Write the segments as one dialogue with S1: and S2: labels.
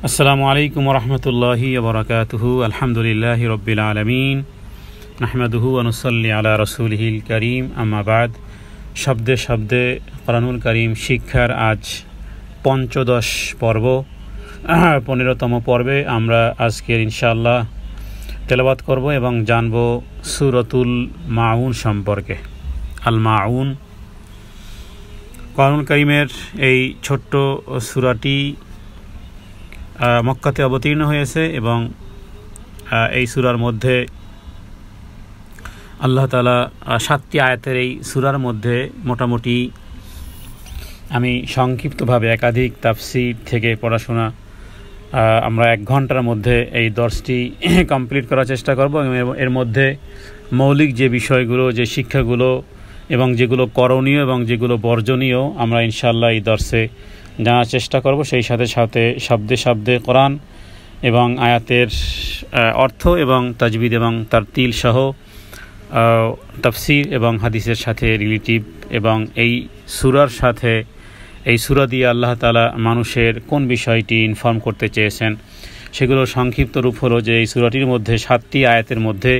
S1: আসসালামু আলাইকুম ওরহমতুল্লাহি ওবরাকাতুহু। আলহামদুলিল্লাহি রব্বিল আলামিন, নাহমাদুহু ওয়া নুসাল্লি আলা রাসূলিহিল কারীম, আম্মা বাদ। শব্দে শব্দে কোরআনুল কারীম শিক্ষার আজ পঞ্চদশ পর্ব, 15তম পর্বে আমরা আজকের ইনশাআল্লাহ তেলাওয়াত করব এবং জানব সূরাতুল মাউন সম্পর্কে। আল মাউন কোরআনুল কারীমের এই ছোট্ট সূরাটি মক্কাতে অবতীর্ণ হয়েছে এবং এই সূরার মধ্যে আল্লাহ তাআলা 7টি আয়াতের এই সূরার মধ্যে মোটামুটি আমি সংক্ষিপ্তভাবে একাধিক তাফসীর থেকে পড়াশোনা আমরা 1 ঘন্টার মধ্যে এই দর্সটি কমপ্লিট করার চেষ্টা করব। এর মধ্যে মৌলিক যে বিষয়গুলো, যে শিক্ষাগুলো এবং যেগুলো করণীয় এবং যেগুলো বর্জনীয় আমরা ইনশাআল্লাহ এই দর্সে জানার চেষ্টা করব। সেই সাথে সাথে শব্দে শব্দে কোরআন এবং আয়াতের অর্থ এবং তাজবিদ এবং তারতিল সহ তাফসীর এবং হাদিসের সাথে রিলেটিভ এবং এই সূরার সাথে এই সূরা দিয়ে আল্লাহ তাআলা মানুষের কোন বিষয়টি ইনফর্ম করতে চেয়েছেন সেগুলো সংক্ষিপ্ত রূপ হলো যে এই সূরাটির মধ্যে 7টি আয়াতের মধ্যে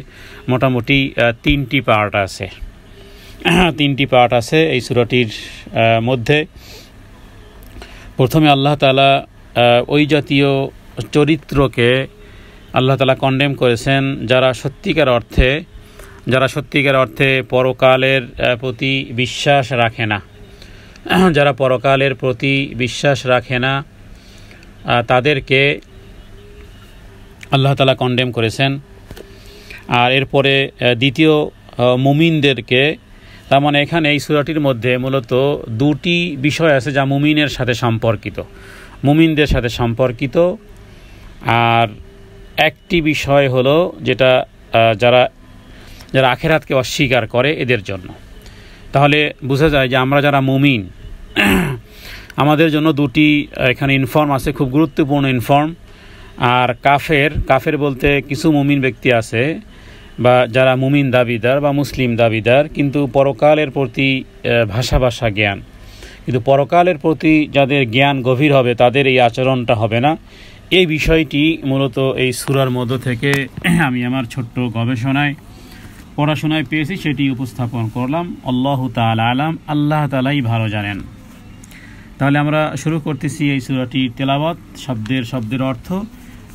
S1: মোটামুটি 3টি পার্ট আছে। 3টি পার্ট আছে এই সূরাটির মধ্যে। প্রথমে আল্লাহ তাআলা ওই জাতীয় চরিত্রকে আল্লাহ তাআলা কন্ডেম করেছেন যারা সত্যিকার অর্থে পরকালের প্রতি বিশ্বাস রাখে না। যারা পরকালের প্রতি বিশ্বাস রাখে না তাদেরকে আল্লাহ তাআলা কন্ডেম করেছেন। আর এরপরে দ্বিতীয় মুমিনদেরকে, তার মানে এখানে এই সূরাটির মধ্যে মূলত 2টি বিষয় আছে যা মুমিনের সাথে সম্পর্কিত, মুমিনদের সাথে সম্পর্কিত। আর একটি বিষয় হলো যেটা যারা আখিরাতকে অস্বীকার করে এদের জন্য। তাহলে বোঝা যায় যে আমরা যারা মুমিন আমাদের জন্য 2টি এখানে ইনফর্ম আছে, খুব গুরুত্বপূর্ণ ইনফর্ম। আর কাফের বলতে কিছু মুমিন ব্যক্তি আছে বা যারা মুমিন দাবিদার বা মুসলিম দাবিদার কিন্তু পরকালের প্রতি ভাষা জ্ঞান, কিন্তু পরকালের প্রতি যাদের জ্ঞান গভীর হবে তাদের এই আচরণটা হবে না। এই বিষয়টি মূলত এই সূরার মধ্য থেকে আমি আমার ছোট্ট পড়াশোনায় পেয়েছি, সেটি উপস্থাপন করলাম। আল্লাহু তাআলা আলাম, আল্লাহ তাআলাই ভালো জানেন। তাহলে আমরা শুরু করতেছি এই সূরাটির তেলাওয়াত, শব্দের অর্থ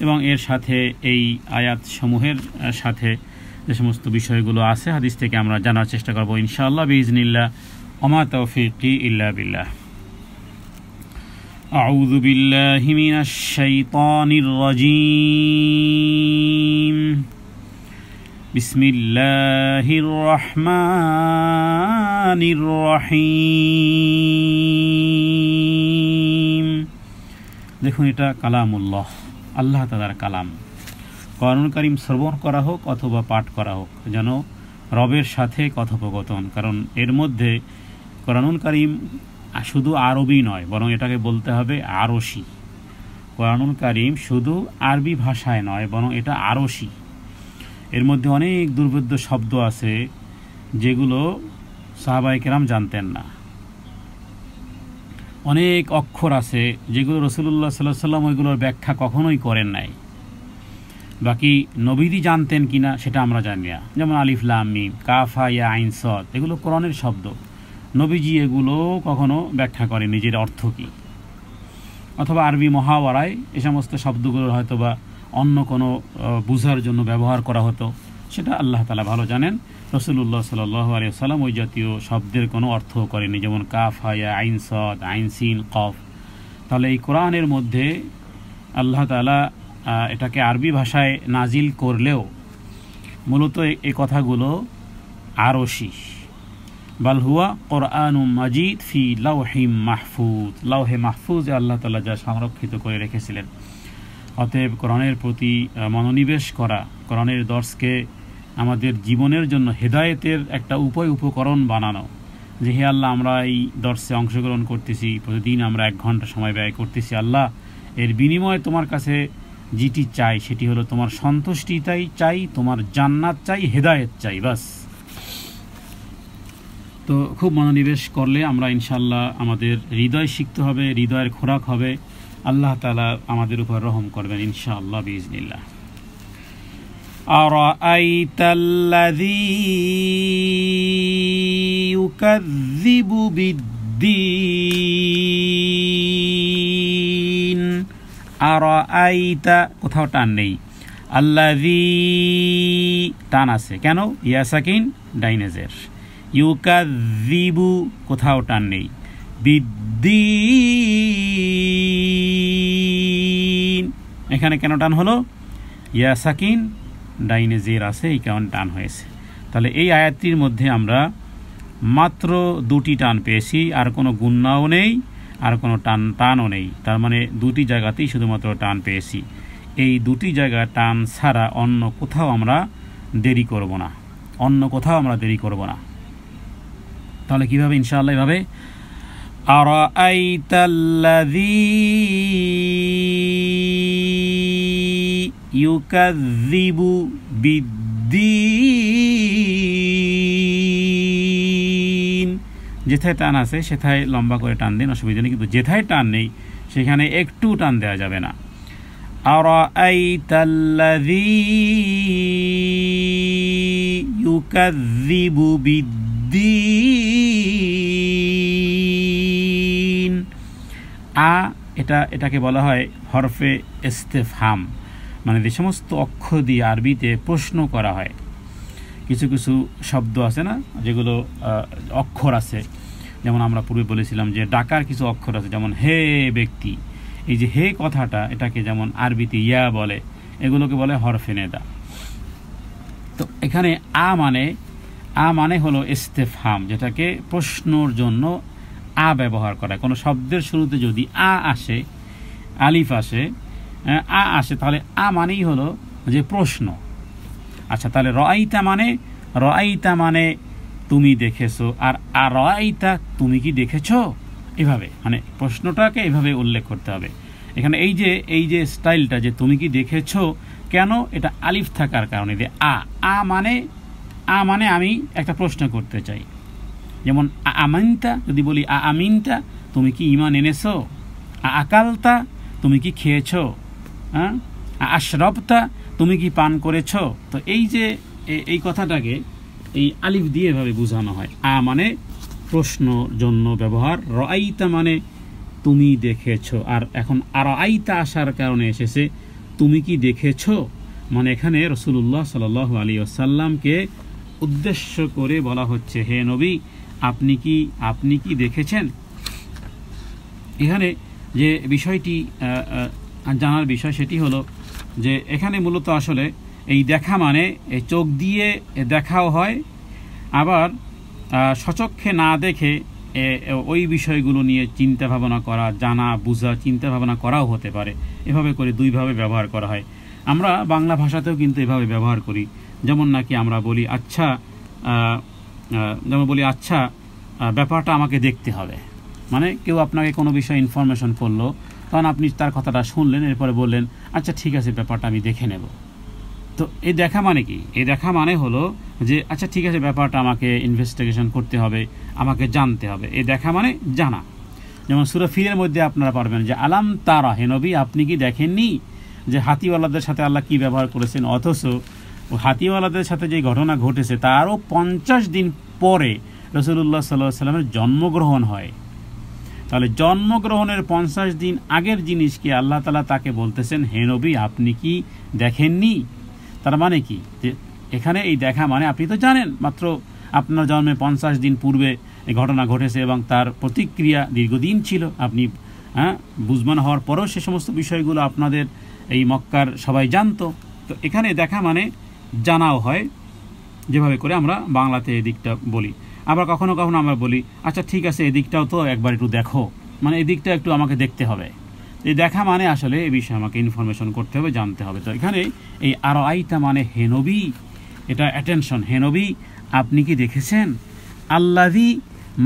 S1: এবং এর সাথে এই আয়াত সমূহের সাথে যে সমস্ত বিষয়গুলো আছে হাদিস থেকে আমরা জানার চেষ্টা করব ইনশাআল্লাহ বিইজনিল্লাহ। ওমা তৌফিকি ইল্লা বিল্লাহ। আউযু বিল্লাহি মিনাশ শাইতানির রাজীম। বিসমিল্লাহির রহমানির রহিম। দেখুন, এটা কালামুল্লাহ, আল্লাহ তাআলার কালাম। কোরআনুল কারীম শ্রবণ করা হোক অথবা পাঠ করা হোক, যেন রবের সাথে কথোপকথন। কারণ এর মধ্যে কোরআনুল কারীম শুধু আরবি নয়, বরং এটাকে বলতে হবে আরশি। কোরআনুল কারীম শুধু আরবি ভাষায় নয়, বরং এটা আরশি। এর মধ্যে অনেক দুর্বোধ্য শব্দ আছে যেগুলো সাহাবায়ে কেরাম জানতেন না। অনেক অক্ষর আছে যেগুলো রাসূলুল্লাহ সাল্লাল্লাহু আলাইহি ওয়াসাল্লাম ওইগুলোর ব্যাখ্যা কখনোই করেন নাই। বাকি নবীজি জানতেন কিনা সেটা আমরা জানি না। যেমন আলিফ লাম মিম, কাফ হা ইয়া আইন সদ, এগুলো কোরআনের শব্দ। নবীজি এগুলো কখনো ব্যাখ্যা করেন নিজের অর্থ কী, অথবা আরবি মহাওয়ারায় এই সমস্ত শব্দগুলোর হয়তো বা অন্য কোনো বুঝার জন্য ব্যবহার করা হতো, সেটা আল্লাহ তাআলা ভালো জানেন। রাসূলুল্লাহ সাল্লাল্লাহু আলাইহি ওয়াসাল্লাম ওই জাতীয় শব্দের কোনো অর্থ করেনি, যেমন কাফ হা ইয়া আইন সদ, আইন সিন কফ। তাহলে এই কোরআনের মধ্যে আল্লাহ তাআলা এটাকে আরবি ভাষায় নাজিল করলেও মূলত এই কথাগুলো আরশি। বাল হুয়া কুরআনুম মাজিদ ফি লাওহিম মাহফুজ, লাওহে মাহফুজে আল্লাহ তাআলা যা সংরক্ষিত করে রেখেছিলেন। অতএব কোরআনের প্রতি মনোনিবেশ করা, কোরআনের দর্শকে আমাদের জীবনের জন্য হেদায়েতের একটা উপকরণ বানানো, যে হে আল্লাহ আমরা এই দর্শে অংশগ্রহণ করতেছি, প্রতিদিন আমরা 1 ঘন্টা সময় ব্যয় করতেছি, আল্লাহ এর বিনিময়ে তোমার কাছে যেটি চাই সেটি হলো তোমার সন্তুষ্টি চাই, তোমার জান্নাত চাই, হেদায়েত চাই, বাস। তো খুব মনোনিবেশ করলে আমরা ইনশাআল্লাহ আমাদের হৃদয় শিখতে হবে, হৃদয়ের খোরাক হবে আল্লাহ তাআলা আমাদের উপর রহম করবেন ইনশাআল্লাহ বিইজনিল্লাহ। আরাআইতাল্লাযী ইউকাযযিবু বিদ্দীন। আরাআইতা কোথাও টান নেই, আল্লাযী টান আছে, কেন? ইয়া সাকিন ডাইনেজের। ইউকাযযিবু কোথাও টান নেই, বিদ্দীন এখানে কেন টান হলো? ইয়া সাকিন ডাইনেজের আছে, এই কারণে টান হয়েছে। তাহলে এই আয়াতটির মধ্যে আমরা মাত্র দুটি টান পেয়েছি, আর কোনো গুণনাও নেই, আর কোনো টানও নেই। তার মানে দুটি জায়গাতেই শুধুমাত্র টান পেয়েছি। এই দুটি জায়গা টান ছাড়া অন্য কোথাও আমরা দেরি করব না, অন্য কোথাও আমরা দেরি করব না। তাহলে কিভাবে? ইনশাআল্লাহ এভাবে, আরাআইতাল্লাযী ইউকাযযিবু বিদ্দীন। যেথায় টান আছে সেথায় লম্বা করে টান দিন, অসুবিধা নেই, কিন্তু যেথায় টান নেই সেখানে একটু টান দেওয়া যাবে না। আরাআইতাল্লাযী ইউকাযযিবু বিদ্দীন। এটাকে বলা হয় হরফে ইস্তেফহাম, মানে যে সমস্ত অক্ষর দিয়ে আরবিতে প্রশ্ন করা হয়। কিছু কিছু শব্দ আছে না, যেগুলো অক্ষর আছে, যেমন আমরা পূর্বে বলেছিলাম যে ডাকার কিছু অক্ষর আছে, যেমন হে ব্যক্তি, এই যে হে কথাটা, এটাকে যেমন আরবিতে ইয়া বলে, এগুলোকে বলে হরফে নেদা। তো এখানে আ মানে হলো ইস্তেফহাম, যেটাকে প্রশ্নর জন্য আ ব্যবহার করা। কোনো শব্দের শুরুতে যদি আ আসে, আলিফ আসে, আ আসে, তাহলে আ মানেই হলো যে প্রশ্ন। আচ্ছা, তাহলে রাআইতা মানে তুমি দেখেছো, আর রাআইতা তুমি কি দেখেছো, এভাবে মানে প্রশ্নটাকে এভাবে উল্লেখ করতে হবে। এখানে এই যে স্টাইলটা, যে তুমি কি দেখেছো, কেন? এটা আলিফ থাকার কারণে। যে আ মানে আমি একটা প্রশ্ন করতে চাই। যেমন আমানতা, যদি বলি আমিনতা, তুমি কি ঈমান এনেছো? আকালতা, তুমি কি খেয়েছো? আশরাবতা, তুমি কি পান করেছো? তো এই কথাটাকে এই আলিফ দিয়ে এভাবে বোঝানো হয়। মানে প্রশ্নর জন্য ব্যবহার, রাআইতা মানে তুমি দেখেছো। আর এখন আরাআইতা আসার কারণে এসেছে তুমি কি দেখেছো, মানে এখানে রাসূলুল্লাহ সাল্লাল্লাহু আলাইহি ওয়াসাল্লামকে উদ্দেশ্য করে বলা হচ্ছে, হে নবী, আপনি কি দেখেছেন? এখানে যে বিষয়টি জানার বিষয় সেটি হলো যে এখানে মূলত আসলে এই দেখা মানে এই চোখ দিয়ে দেখাও হয়, আবার সচক্ষে না দেখে ওই বিষয়গুলো নিয়ে চিন্তা ভাবনা করা, জানা বুঝা, চিন্তা ভাবনা করাও হতে পারে। এভাবে করে দুইভাবে ব্যবহার করা হয়। আমরা বাংলা ভাষাতেও কিন্তু এভাবে ব্যবহার করি। যেমন নাকি আমরা বলি আচ্ছা, ব্যাপারটা আমাকে দেখতে হবে। মানে কেউ আপনাকে কোনো বিষয়ে ইনফরমেশন করলো, তখন আপনি তার কথাটা শুনলেন, এরপরে বললেন আচ্ছা ঠিক আছে, ব্যাপারটা আমি দেখে নেব। তো এই দেখা মানে কি? এই দেখা মানে হলো যে আচ্ছা ঠিক আছে, ব্যাপারটা আমাকে ইনভেস্টিগেশন করতে হবে, আমাকে জানতে হবে। এই দেখা মানে জানা। যেমন সূরা ফিলের মধ্যে আপনারা পারবেন যে আলাম তারা, হে নবী আপনি কি দেখেননি যে হাতিওয়ালাদের সাথে আল্লাহ কি ব্যবহার করেছেন? অথচ হাতিওয়ালাদের সাথে যে ঘটনা ঘটেছে তারও 50 দিন পরে রাসূলুল্লাহ সাল্লাল্লাহু আলাইহি ওয়াসাল্লামের জন্মগ্রহণ হয়। তাহলে জন্মগ্রহণের 50 দিন আগের জিনিসকে আল্লাহ তাআলা তাকে বলতেছেন, হে নবী আপনি কি দেখেননি? তার মানে কি? যে এখানে এই দেখা মানে আপনি তো জানেন, মাত্র আপনার জন্মে 50 দিন পূর্বে এই ঘটনা ঘটেছে এবং তার প্রতিক্রিয়া দীর্ঘদিন ছিল। আপনি বুঝমান হওয়ার পরেও সে সমস্ত বিষয়গুলো আপনাদের এই মক্কার সবাই জানতো। তো এখানে দেখা মানে জানাও হয়, যেভাবে করে আমরা বাংলাতে এই দিকটা বলি। আবার কখনো কখনো আমরা বলি আচ্ছা ঠিক আছে, এদিকটাও তো একবার একটু দেখো, মানে এদিকটা একটু আমাকে দেখতে হবে। এই দেখা মানে আসলে এই বিষয়ে আমাকে ইনফরমেশন করতে হবে, জানতে হবে। তো এখানে এই আরাআইতা মানে হে নবী, এটা অ্যাটেনশন, হে নবী আপনি কি দেখেছেন? আল্লাযী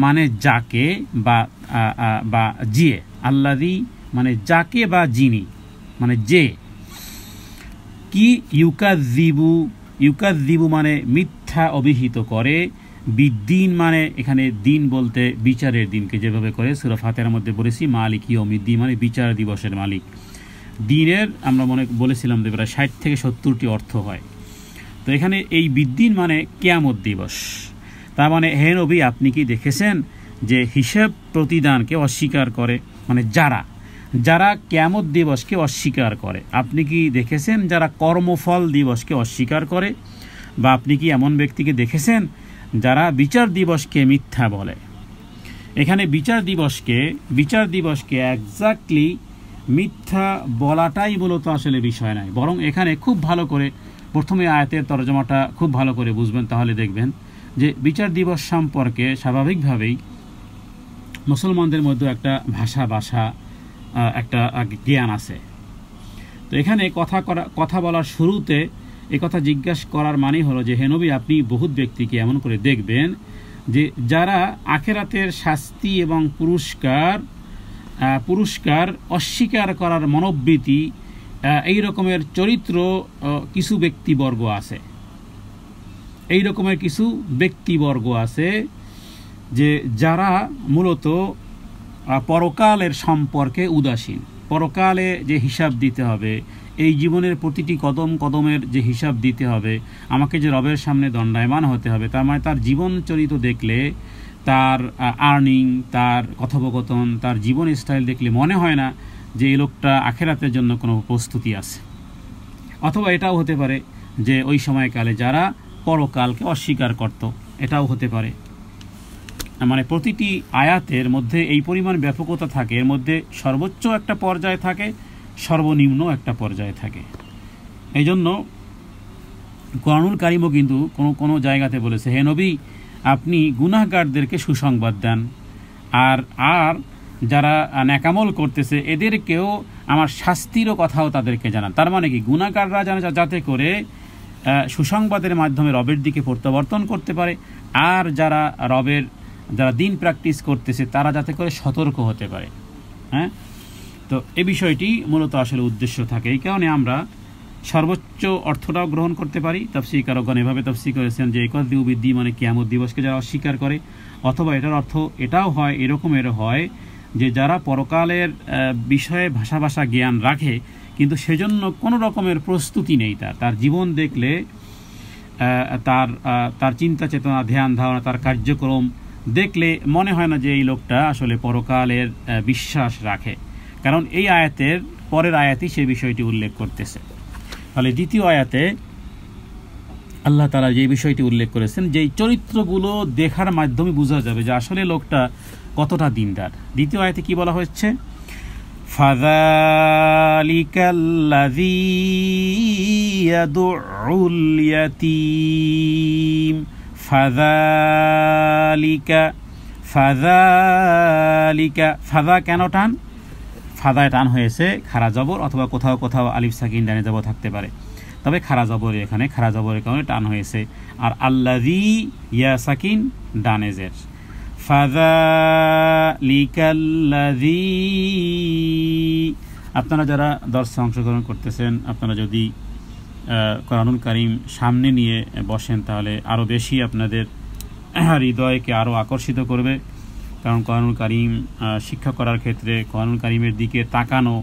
S1: মানে যাকে বা যে, আল্লাযী মানে যাকে বা যিনি, মানে যে, কি ইউকাযযিবু মানে মিথ্যা অভিহিত করে, বিদ্দিন মানে এখানে দিন বলতে বিচারের দিনকে যেভাবে করে সূরা ফাতিহার মধ্যে বলেছি মালিক ইয়াউমিদ্দিন মানে বিচার দিবসের মালিক। দিনের আমরা বলেছিলাম যে প্রায় 60 থেকে 70টি অর্থ হয়। তো এখানে এই বিদ্দিন মানে কিয়ামত দিবস। তার মানে হে নবী আপনি কি দেখেছেন যে হিসাব প্রতিদানকে অস্বীকার করে, মানে যারা কিয়ামত দিবসকে অস্বীকার করে, আপনি কি দেখেছেন যারা কর্মফল দিবসকে অস্বীকার করে, বা আপনি কি এমন ব্যক্তিকে দেখেছেন যারা বিচার দিবসকে মিথ্যা বলে। এখানে বিচার দিবসকে এক্স্যাক্টলি মিথ্যা বলাটাই মূলত আসলে বিষয় নয়, বরং এখানে খুব ভালো করে প্রথমে আয়াতের তরজমাটা খুব ভালো করে বুঝবেন, তাহলে দেখবেন যে বিচার দিবস সম্পর্কে স্বাভাবিকভাবেই মুসলমানদের মধ্যে একটা ভাষা একটা জ্ঞান আছে। তো এখানে কথা বলার শুরুতে এই কথা জিজ্ঞাসা করার মানে হলো যে হে নবী আপনি বহুত ব্যক্তিকে এমন করে দেখবেন যে যারা আখিরাতের শাস্তি এবং পুরস্কার অস্বীকার করার মনোবৃত্তি এই রকমের চরিত্র কিছু ব্যক্তিবর্গ আছে যে যারা মূলত পরকালের সম্পর্কে উদাসীন। পরকালে যে হিসাব দিতে হবে, এই জীবনের প্রতিটি কদমের যে হিসাব দিতে হবে, আমাকে যে রবের সামনে দণ্ডায়মান হতে হবে, তার মানে তার জীবন চরিত্র দেখলে, তার আর্নিং, তার কথোপকথন, তার জীবন স্টাইল দেখলে মনে হয় না যে এই লোকটা আখিরাতের জন্য কোনো প্রস্তুতি আছে। অথবা এটাও হতে পারে যে ওই সময়কালে যারা পরকালকে অস্বীকার করত, এটাও হতে পারে। মানে প্রতিটি আয়াতের মধ্যে এই পরিমাণ ব্যাপকতা থাকে, এর মধ্যে সর্বোচ্চ একটা পর্যায়ে থাকে, সর্বনিম্ন একটা পর্যায়ে থাকে। এই জন্য কোরআনুল কারীমও কিন্তু কোনো জায়গাতে বলেছে হে নবী আপনি গুনাহগারদেরকে সুসংবাদ দেন, আর যারা নেকামল করতেছে এদেরকেও আমার শাস্তিরও কথাও তাদেরকে জানান। তার মানে কি গুনাহগাররা যাতে করে সুসংবাদের মাধ্যমে রবের দিকে প্রত্যাবর্তন করতে পারে, আর যারা দিন প্র্যাকটিস করতেছে তারা যাতে করে সতর্ক হতে পারে। হ্যাঁ, তো এই বিষয়টি মূলত আসলে উদ্দেশ্য থাকে। এই কারণে আমরা সর্বোচ্চ অর্থটাও গ্রহণ করতে পারি। তাফসীরকারগণ এভাবে তাফসীর করেছেন যে ইকদিউবিদ্দি মানে কিয়ামত দিবসকে যারা অস্বীকার করে, অথবা এটার অর্থ এটাও হয়, এরকমের হয় যে যারা পরকালের বিষয়ে ভাষা জ্ঞান রাখে কিন্তু সেজন্য কোনো রকমের প্রস্তুতি নেই, তার জীবন দেখলে, তার চিন্তা চেতনা, ধ্যান ধারণা, তার কার্যক্রম দেখলে মনে হয় না যে এই লোকটা আসলে পরকালের বিশ্বাস রাখে। কারণ এই আয়াতের পরের আয়াতেই সেই বিষয়টি উল্লেখ করতেছে। তাহলে দ্বিতীয় আয়াতে আল্লাহ তাআলা যে বিষয়টি উল্লেখ করেছেন, যে চরিত্রগুলো দেখার মাধ্যমে বোঝা যাবে যে আসলে লোকটা কতটা দিনদার। দ্বিতীয় আয়াতে কি বলা হচ্ছে? ফাযালিকাল্লাযী ইয়াদুউল ইয়াতীম। ফাযালিকা ফাযা কেন টান? ফাদায় টান হয়েছে খারা জবর, অথবা কোথাও আলিফ সাকিন ডানে জবর থাকতে পারে, তবে খারা জবর এখানে খারা জবরের কারণে টান হয়েছে। আর আল্লাযী ইয়া সাকিন ডানে জের। ফাযালিকাল্লাযী, আপনারা যারা দর্শে অংশগ্রহণ করতেছেন, আপনারা যদি কোরআনুল কারীম সামনে নিয়ে বসেন তাহলে আরও বেশি আপনাদের হৃদয়কে আরও আকর্ষিত করবে। কারণ কোরআনুল কারীম শিক্ষা করার ক্ষেত্রে কোরআনুল কারীমের দিকে তাকানো,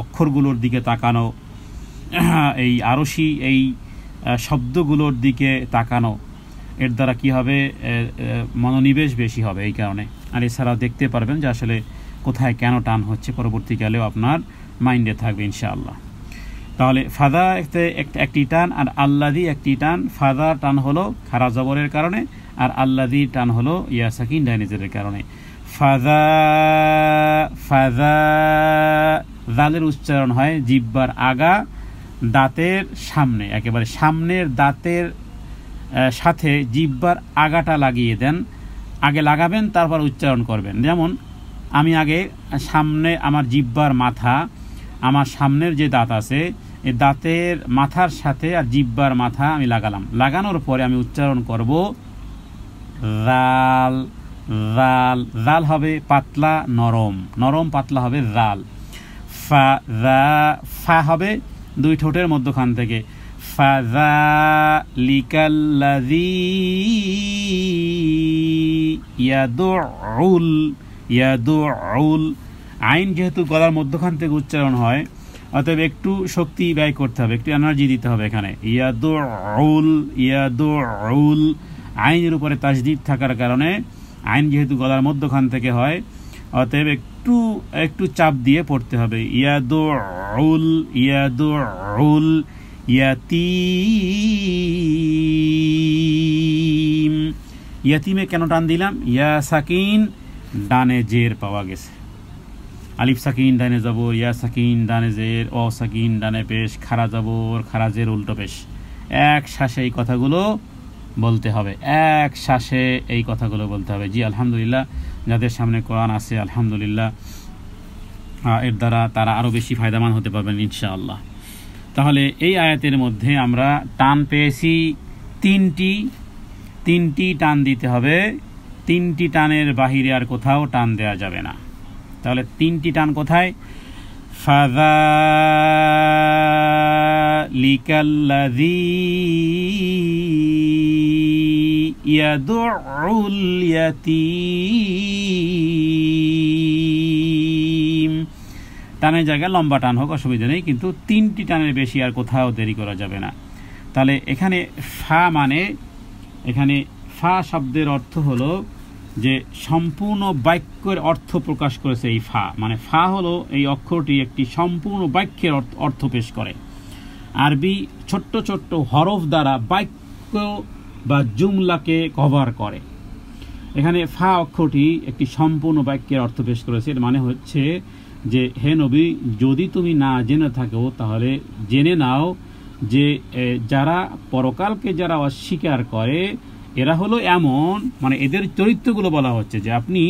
S1: অক্ষরগুলোর দিকে তাকানো, এই আরশি এই শব্দগুলোর দিকে তাকানো, এর দ্বারা কি হবে? মনোনিবেশ বেশি হবে এই কারণে। আর এছাড়াও দেখতে পারবেন যে আসলে কোথায় কেন টান হচ্ছে, পরবর্তীকালেও আপনার মাইন্ডে থাকবে ইনশাআল্লাহ। তাহলে ফাদা একটি টান, আর আল্লাযী একটি টান। ফাদা টান হলো খারা জবরের কারণে, আর আল্লাযী টান হলো ইয়া সাকিন ডাইনেজের কারণে। ফাদা জালের উচ্চারণ হয় জিহ্বার আগা দাঁতের সামনে, একেবারে সামনের দাঁতের সাথে জিহ্বার আগাটা লাগিয়ে দেন, আগে লাগাবেন তারপর উচ্চারণ করবেন। যেমন আমি আগে সামনে আমার জিহ্বার মাথা, আমার সামনের যে দাঁত আছে এই দাঁতের মাথার সাথে আর জিহ্বার মাথা আমি লাগানোর পরে আমি উচ্চারণ করব জাল। জাল হবে পাতলা নরম পাতলা হবে জাল। ফা হবে দুই ঠোঁটের মধ্যখান থেকে। ফাযালিকাল্লাযী ইয়াদুল, আইন যেহেতু গলার মধ্যখান থেকে উচ্চারণ হয়, অতএব একটু শক্তি ব্যয় করতে হবে, একটু এনার্জি দিতে হবে এখানে। ইয়াদুল, আইনের উপরে তাসদীদ থাকার কারণে আইন যেহেতু গলার মধ্যখান থেকে হয়, অতএব একটু চাপ দিয়ে পড়তে হবে। ইয়াদুল ইয়াতীম, ইয়াতীমে কেন টান দিলাম? ইয়া সাকিন ডানে জের পাওয়া গেছে, আলিফ সাকিন ডানে জবর, ইয়া সাকিন ডানে জের, অ সাকিন ডানে পেশ, খারা জবর খারা জের উল্টো পেশ। এক শ্বাসে এই কথাগুলো বলতে হবে, এক শ্বাসে এই কথাগুলো বলতে হবে। জি আলহামদুলিল্লাহ, যাদের সামনে কোরআন আছে আলহামদুলিল্লাহ, এর দ্বারা তারা আরও বেশি ফায়দামান হতে পারবেন ইনশাআল্লাহ। তাহলে এই আয়াতের মধ্যে আমরা টান পেয়েছি তিনটি টান দিতে হবে, তিনটি টানের বাহিরে আর কোথাও টান দেওয়া যাবে না। তাহলে তিনটি টান কোথায়? ফাযালিকাল্লাযী ইয়াদুল ইয়াতীম, টানের জায়গায় লম্বা টান হোক অসুবিধা নেই, কিন্তু তিনটি টানের বেশি আর কোথাও দেরি করা যাবে না। তাহলে এখানে ফা শব্দের অর্থ হলো যে সম্পূর্ণ বাক্যের অর্থ প্রকাশ করেছে। এই ফা মানে ফা হলো এই অক্ষরটি একটি সম্পূর্ণ বাক্যের অর্থ পেশ করে। আরবি ছোট্ট ছোট্ট হরফ দ্বারা বাক্য বা জুমলাকে কভার করে। এখানে ফা অক্ষরটি একটি সম্পূর্ণ বাক্যের অর্থ পেশ করেছে। এর মানে হচ্ছে যে হে নবী, যদি তুমি না জেনে থাকো তাহলে জেনে নাও যে যারা পরকালকে যারা অস্বীকার করে এরা হলো এমন, মানে এদের চরিত্রগুলো বলা হচ্ছে যে আপনি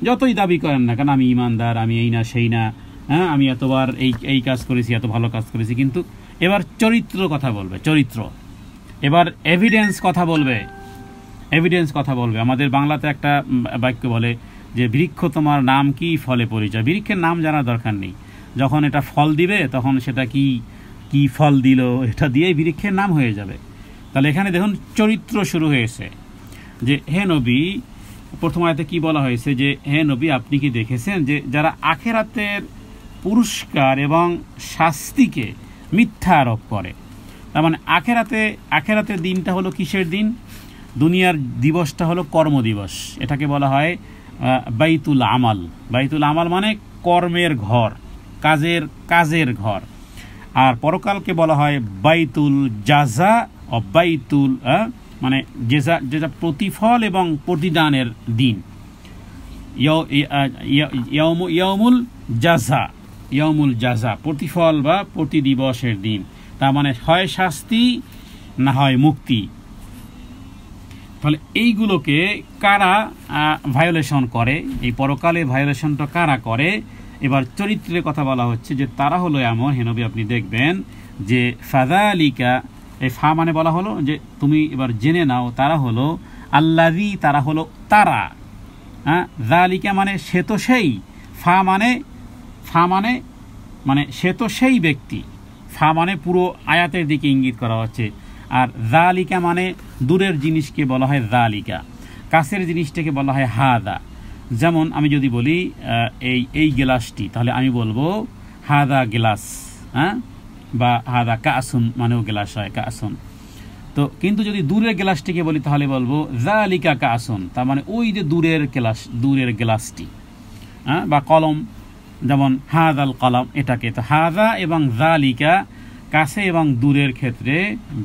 S1: যতই দাবি করেন না কেন, আমি ইমানদার, আমি এই না সেই না, হ্যাঁ আমি এতবার এই কাজ করেছি, এত ভালো কাজ করেছি, কিন্তু এবার চরিত্র কথা বলবে, চরিত্র। এবার এভিডেন্স কথা বলবে। আমাদের বাংলাতে একটা বাক্য বলে যে বৃক্ষ তোমার নাম কি, ফলে পরিচয়। বৃক্ষের নাম জানার দরকার নেই, যখন এটা ফল দিবে তখন সেটা কি ফল দিল এটা দিয়েই বৃক্ষের নাম হয়ে যাবে। তাহলে এখানে দেখুন চরিত্র শুরু হয়েছে যে হে নবী, প্রথম আয়াতে কি বলা হয়েছে যে হে নবী আপনি কি দেখেছেন যে যারা আখিরাতের পুরস্কার এবং শাস্তিকে মিথ্যা আরোপ করে। তার মানে আখিরাতের দিনটা হলো কিসের দিন? দুনিয়ার দিবসটা হলো কর্মদিবস, এটাকে বলা হয় বাইতুল আমাল। বাইতুল আমাল মানে কর্মের ঘর, কাজের ঘর। আর পরকালকে বলা হয় বাইতুল জাযা ও বাইতুল মানে যেটা প্রতিফল এবং প্রতিদানের দিন। ইয়াউমুল জাযা প্রতিফল বা প্রতিদিবসের দিন। তার মানে হয় শাস্তি না হয় মুক্তি। তাহলে এইগুলোকে কারা ভায়োলেশন করে, এই পরকালে ভায়োলেশনটা কারা করে? এবার চরিত্রের কথা বলা হচ্ছে যে তারা হলো এমন, হে নবী আপনি দেখবেন যে ফাযালিকা, এই ফা মানে বলা হলো যে তুমি এবার জেনে নাও, তারা হলো আল্লাযী, তারা হলো তারা। যালিকা মানে সে তো সেই, ফা মানে সে তো সেই ব্যক্তি। ফা মানে পুরো আয়াতের দিকে ইঙ্গিত করা হচ্ছে। আর যালিকা মানে দূরের জিনিসকে বলা হয় যালিকা, কাছের জিনিসটাকে বলা হয় হাদা। যেমন আমি যদি বলি এই গ্লাসটি, তাহলে আমি বলবো হাদা গ্লাস, বা হাদা কাসুন মানেও গ্লাস হয়, কাসুন। তো কিন্তু যদি দূরের গ্লাসটিকে বলি তাহলে বলবো যালিকা কাসুন, তার মানে ওই যে দূরের গ্লাসটি। বা কলম, যেমন হাদাল কলম, এটাকে তো হাদা এবং যালিকা কাছে এবং দূরের ক্ষেত্রে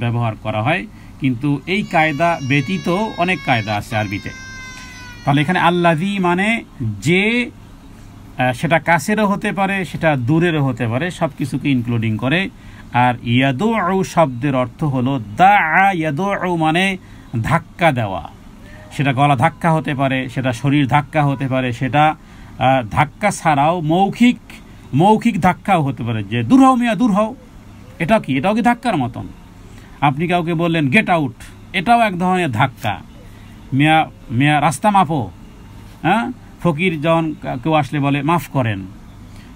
S1: ব্যবহার করা হয়। কিন্তু এই কায়দা ব্যতীত অনেক কায়দা আছে আরবিতে। তাহলে এখানে আল্লাযী মানে যে, সেটা কাছেরও হতে পারে, সেটা দূরেরও হতে পারে, সব কিছুকে ইনক্লুডিং করে। আর ইয়াদুউ শব্দের অর্থ হলো দাআ ইয়াদুউ মানে ধাক্কা দেওয়া। সেটা গলা ধাক্কা হতে পারে, সেটা শরীর ধাক্কা হতে পারে, সেটা ধাক্কা ছাড়াও মৌখিক ধাক্কাও হতে পারে, যে দূর হও মিয়া, দূর হও। এটাও কি ধাক্কার মতন। আপনি কাউকে বললেন গেট আউট, এটাও এক ধরনের ধাক্কা। মিয়া রাস্তা মাপো। ফকির যখন কেউ আসলে বলে মাফ করেন,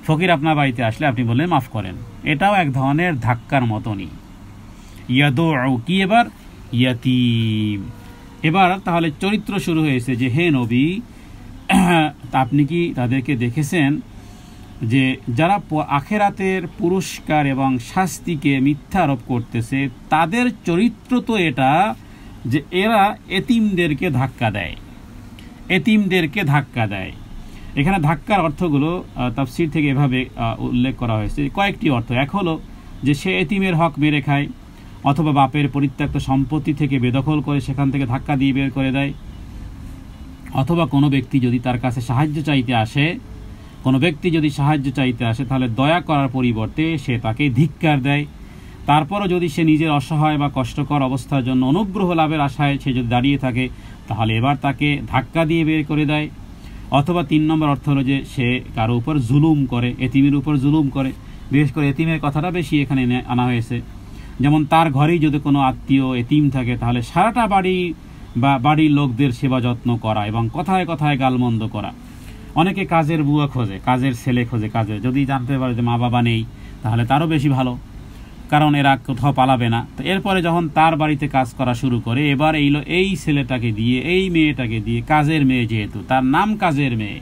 S1: ফকির আপনার বাড়িতে আসলে আপনি বললেন মাফ করেন, এটাও এক ধরনের ধাক্কার মতনই। ইয়াদউ কি এবার ইয়াতীম। এবার তাহলে চরিত্র শুরু হয়েছে যে হে নবী আপনি কি তাদেরকে দেখেছেন যে যারা আখেরাতের পুরস্কার এবং শাস্তিকে মিথ্যা আরোপ করতেছে, তাদের চরিত্র তো এটা যে এরা এতিমদেরকে ধাক্কা দেয়, এতিমদেরকে ধাক্কা দেয়। এখানে ধাক্কার অর্থগুলো তাফসীর থেকে এভাবে উল্লেখ করা হয়েছে, কয়েকটি অর্থ। এক হলো যে সে এতিমের হক মেরে খায়, অথবা বাপের পরিত্যক্ত সম্পত্তি থেকে বেদখল করে সেখান থেকে ধাক্কা দিয়ে বের করে দেয়, অথবা কোনো ব্যক্তি যদি তার কাছে সাহায্য চাইতে আসে, কোনো ব্যক্তি যদি সাহায্য চাইতে আসে তাহলে দয়া করার পরিবর্তে সে তাকে ধিক্কার দেয়। তারপরও যদি সে নিজের অসহায় বা কষ্টকর অবস্থার জন্য অনুগ্রহ লাভের আশায় সে যদি দাঁড়িয়ে থাকে তাহলে এবার তাকে ধাক্কা দিয়ে বের করে দেয়। অথবা 3 নম্বর অর্থ হলো যে সে কারো উপর জুলুম করে, এতিমের উপর জুলুম করে। বিশেষ করে এতিমের কথাটা বেশি এখানে আনা হয়েছে। যেমন তার ঘরেই যদি কোনো আত্মীয় এতিম থাকে তাহলে সারাটা বাড়ি বা বাড়ির লোকদের সেবা যত্ন করা এবং কথায় কথায় গালমন্দ করা। অনেকে কাজের বুয়া খোঁজে, কাজের ছেলে খোঁজে, কাজের যদি জানতে পারে যে মা বাবা নেই তাহলে তারও বেশি ভালো, কারণ এরা কোথাও পালাবে না। তো এরপরে যখন তার বাড়িতে কাজ করা শুরু করে, এবার এই ছেলেটাকে দিয়ে, এই মেয়েটাকে দিয়ে, কাজের মেয়ে যেহেতু তার নাম কাজের মেয়ে,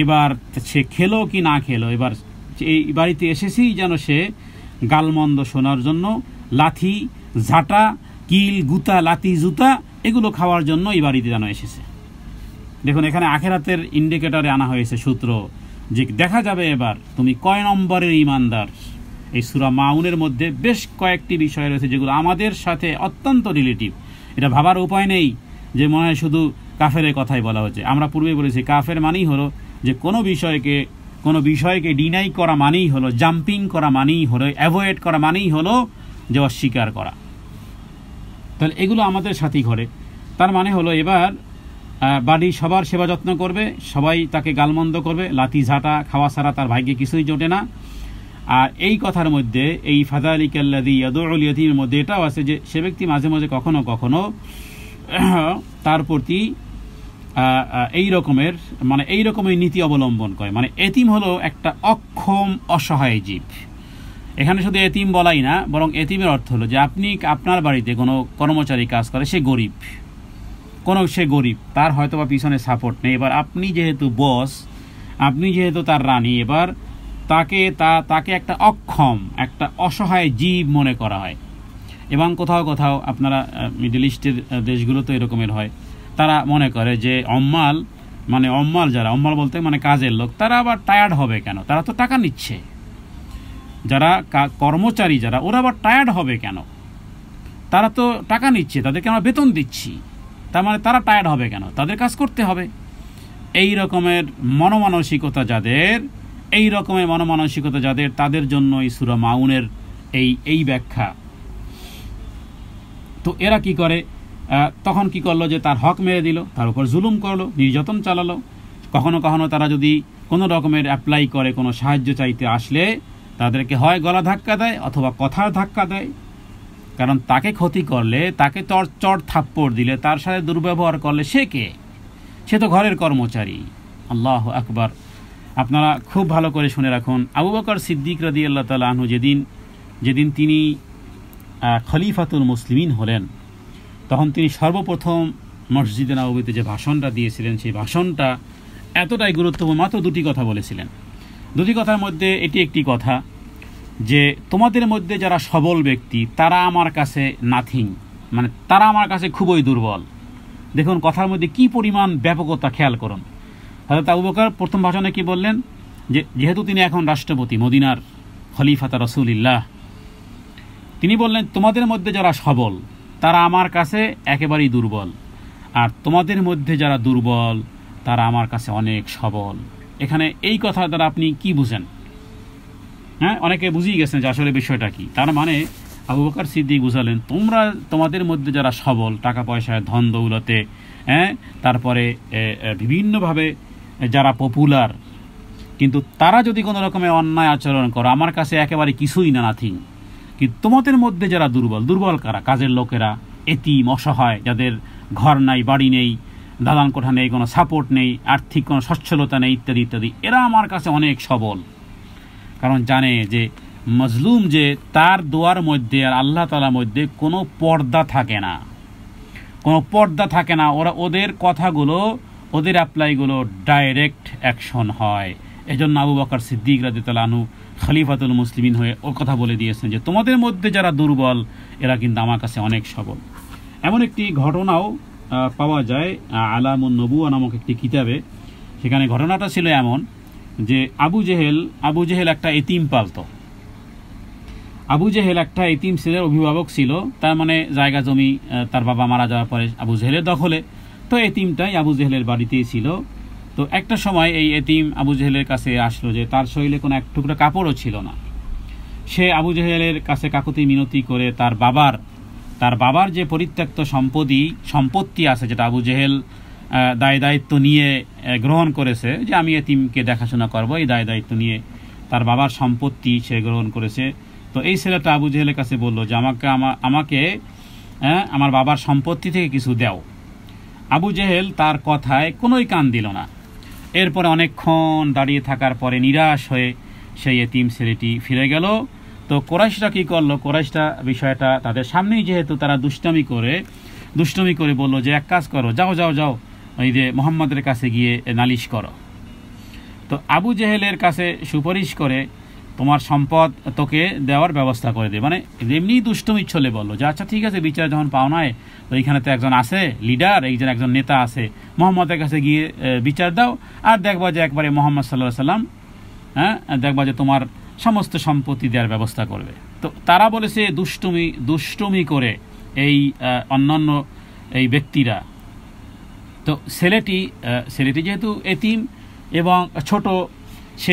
S1: এবার সে খেলো কি না খেলো, এবার এই বাড়িতে এসেছেই যেন সে গালমন্দ শোনার জন্য লাথি ঝাঁটা কিল গুতা লাথি জুতা এগুলো খাওয়ার জন্য এই বাড়িতে যেন এসেছে। দেখুন এখানে আখেরাতের ইন্ডিকেটরে আনা হয়েছে সূত্র, যে দেখা যাবে এবার তুমি কয় নম্বরের ইমানদার। এই সূরা মাউনের মধ্যে বেশ কয়েকটি বিষয় রয়েছে যেগুলো আমাদের সাথে অত্যন্ত রিলেটিভ। এটা ভাবার উপায় নেই যে মনে হয় শুধু কাফেরের কথাই বলা হচ্ছে। আমরা পূর্বে বলেছি কাফের মানেই হলো যে কোনো বিষয়কে ডিনাই করা মানেই হলো, জাম্পিং করা মানেই হলো, অ্যাভয়েড করা মানেই হলো যে অস্বীকার করা। তাহলে এগুলো আমাদের সাথেই ঘটে। তার মানে হলো এবার বাড়ি সবার সেবা যত্ন করবে, সবাই তাকে গালমন্দ করবে, লাথি ঝাঁটা খাওয়া ছাড়া তার ভাগ্যে কিছুই জোটে না। আর এই কথার মধ্যে এই ফাযালিকাল্লাযী ইয়াদউল ইয়াতীমের মধ্যে এটাও আছে যে সে ব্যক্তি মাঝে মাঝে কখনো কখনো তার প্রতি এই রকমের নীতি অবলম্বন করে। মানে এতিম হলো একটা অক্ষম অসহায় জীব। এখানে শুধু এতিম বলাই না, বরং এতিমের অর্থ হলো যে আপনি আপনার বাড়িতে কোনো কর্মচারী কাজ করে, সে গরিব, তার হয়তো বা পিছনে সাপোর্ট নেই। এবার আপনি যেহেতু বস, আপনি যেহেতু তার রানী, এবার তাকে একটা অক্ষম, একটা অসহায় জীব মনে করা হয়। এবং কোথাও কোথাও আপনারা মিডল ইস্টের দেশগুলোতে এরকমের হয়, তারা মনে করে যে অম্মাল বলতে মানে কাজের লোক, তারা আবার টায়ার্ড হবে কেন, তারা তো টাকা নিচ্ছে। যারা কর্মচারী ওরা আবার টায়ার্ড হবে কেন, তারা তো টাকা নিচ্ছে, তাদেরকে আমরা বেতন দিচ্ছি, তার মানে তারা টায়ার্ড হবে কেন, তাদের কাজ করতে হবে। এই রকমের মনোমানসিকতা যাদের তাদের জন্য এই সূরা মাউনের এই ব্যাখ্যা। তো এরা কি করে, তখন কি করলো যে তার হক মেরে দিল, তার উপর জুলুম করলো, নির্যাতন চালালো। কখনো কখনো তারা যদি কোনো রকমের অ্যাপ্লাই করে, কোনো সাহায্য চাইতে আসলে তাদেরকে হয় গলা ধাক্কা দেয় অথবা কথার ধাক্কা দেয়। কারণ তাকে ক্ষতি করলে, তাকে চড় থাপ্পড় দিলে, তার সাথে দুর্ব্যবহার করলে সে তো ঘরের কর্মচারী। আল্লাহু আকবার। আপনারা খুব ভালো করে শুনে রাখুন, আবু বকর সিদ্দিক রাদিয়াল্লাহু তাআলা আনহু যেদিন তিনি খলিফাতুল মুসলিমিন হলেন, তখন তিনি সর্বপ্রথম মসজিদে নববীতে যে ভাষণটা দিয়েছিলেন, সেই ভাষণটা এতটাই গুরুত্বপূর্ণ, মাত্র 2টি কথা বলেছিলেন। 2টি কথার মধ্যে এটি একটি কথা যে তোমাদের মধ্যে যারা সবল ব্যক্তি তারা আমার কাছে নাথিং, মানে তারা আমার কাছে খুবই দুর্বল। দেখুন কথার মধ্যে কি পরিমাণ ব্যাপকতা, খেয়াল করুন। হযরত আবু বকর প্রথম ভাষণে কি বললেন, যে যেহেতু তিনি এখন রাষ্ট্রপতি, মদিনার খলিফাতা রাসূলুল্লাহ, তিনি বললেন তোমাদের মধ্যে যারা সবল তারা আমার কাছে একেবারেই দুর্বল, আর তোমাদের মধ্যে যারা দুর্বল তারা আমার কাছে অনেক সবল। এখানে এই কথা দ্বারা আপনি কি বুঝেন? হ্যাঁ, অনেকে বুঝিয়ে গেছেন যে আসলে বিষয়টা কি। তার মানে আবু বকর সিদ্দিক বুঝালেন তোমাদের মধ্যে যারা সবল, টাকা পয়সায়, ধন দৌলতে, তারপরে বিভিন্নভাবে যারা পপুলার, কিন্তু তারা যদি কোনো রকমের অন্যায় আচরণ করে আমার কাছে একেবারে কিছুই না, নাথিং। কিন্তু তোমাদের মধ্যে যারা দুর্বল কারা? কাজের লোকেরা, এতিম, অসহায়, যাদের ঘর নাই, বাড়ি নেই, দালান কোঠা নেই, কোনো সাপোর্ট নেই, আর্থিক কোনো সচ্ছলতা নেই, ইত্যাদি ইত্যাদি, এরা আমার কাছে অনেক সবল। কারণ জানে যে মজলুম যে তার দোয়ার মধ্যে আর আল্লাহ তাআলার মধ্যে কোনো পর্দা থাকে না, কোনো পর্দা থাকে না। ওদের কথাগুলো, ওদের অ্যাপ্লাইগুলো ডাইরেক্ট অ্যাকশন হয়। এজন্য আবু বকর সিদ্দিক রাদিয়াল্লাহু আনহু খলিফাতুল মুসলিমিন হয়ে ওর কথা বলে দিয়েছেন যে তোমাদের মধ্যে যারা দুর্বল এরা কিন্তু আমার কাছে অনেক সবল। এমন একটি ঘটনাও পাওয়া যায় আলামুন নবুয়া নামক একটি কিতাবে। সেখানে ঘটনাটা ছিল এমন যে আবু জেহেল একটা এতিম পালত। আবু জেহেল একটা এতিম ছেলের অভিভাবক ছিল, তার মানে জায়গা জমি তার বাবা মারা যাওয়ার পরে আবু জেহেলের দখলে। তো এতিমটাই আবু জেহেলের বাড়িতেই ছিল। তো একটা সময় এই এতিম আবু জেহেলের কাছে আসলো যে তার শরীরে কোনো এক টুকরা কাপড়ও ছিল না। সে আবু জেহেলের কাছে কাকুতি মিনতি করে তার বাবার যে পরিত্যক্ত সম্পত্তি আছে, যেটা আবু জেহেল দায়িত্ব নিয়ে গ্রহণ করেছে যে আমি এতিমকে দেখাশোনা করব, এই দায়িত্ব নিয়ে তার বাবার সম্পত্তি সে গ্রহণ করেছে। তো এই ছেলেটা আবু জেহেলের কাছে বলল যে আমাকে আমার বাবার সম্পত্তি থেকে কিছু দাও। আবু জেহেল তার কথায় কোনোই কান দিল না। এরপরে অনেকক্ষণ দাঁড়িয়ে থাকার পরে নিরাশ হয়ে সেই এতিম ছেলেটি ফিরে গেল। তো কোরাইশরা কী করলো, কোরাইশরা বিষয়টা তাদের সামনেই যেহেতু তারা দুষ্টমি করে বলল যে এক কাজ করো, যাও ওই যে মুহাম্মদের কাছে গিয়ে নালিশ করো। তো আবু জেহেলের কাছে সুপারিশ করে তোমার সম্পদ তোকে দেওয়ার ব্যবস্থা করে দেবে, মানে এমনি দুষ্টমি ছলে বললো যে আচ্ছা ঠিক আছে, বিচার যখন পাও নাই তো এইখানে তো একজন আছে লিডার, একজন নেতা আছে, মুহাম্মদের কাছে গিয়ে বিচার দাও, আর দেখবা যে একবারে মুহাম্মদ সাল্লাল্লাহু আলাইহি ওয়াসাল্লাম দেখবা যে তোমার সমস্ত সম্পত্তি দেওয়ার ব্যবস্থা করবে। তো তারা বলেছে দুষ্টুমি করে এই অন্যান্য এই ব্যক্তিরা। তো ছেলেটি যেহেতু এতিম এবং ছোট, সে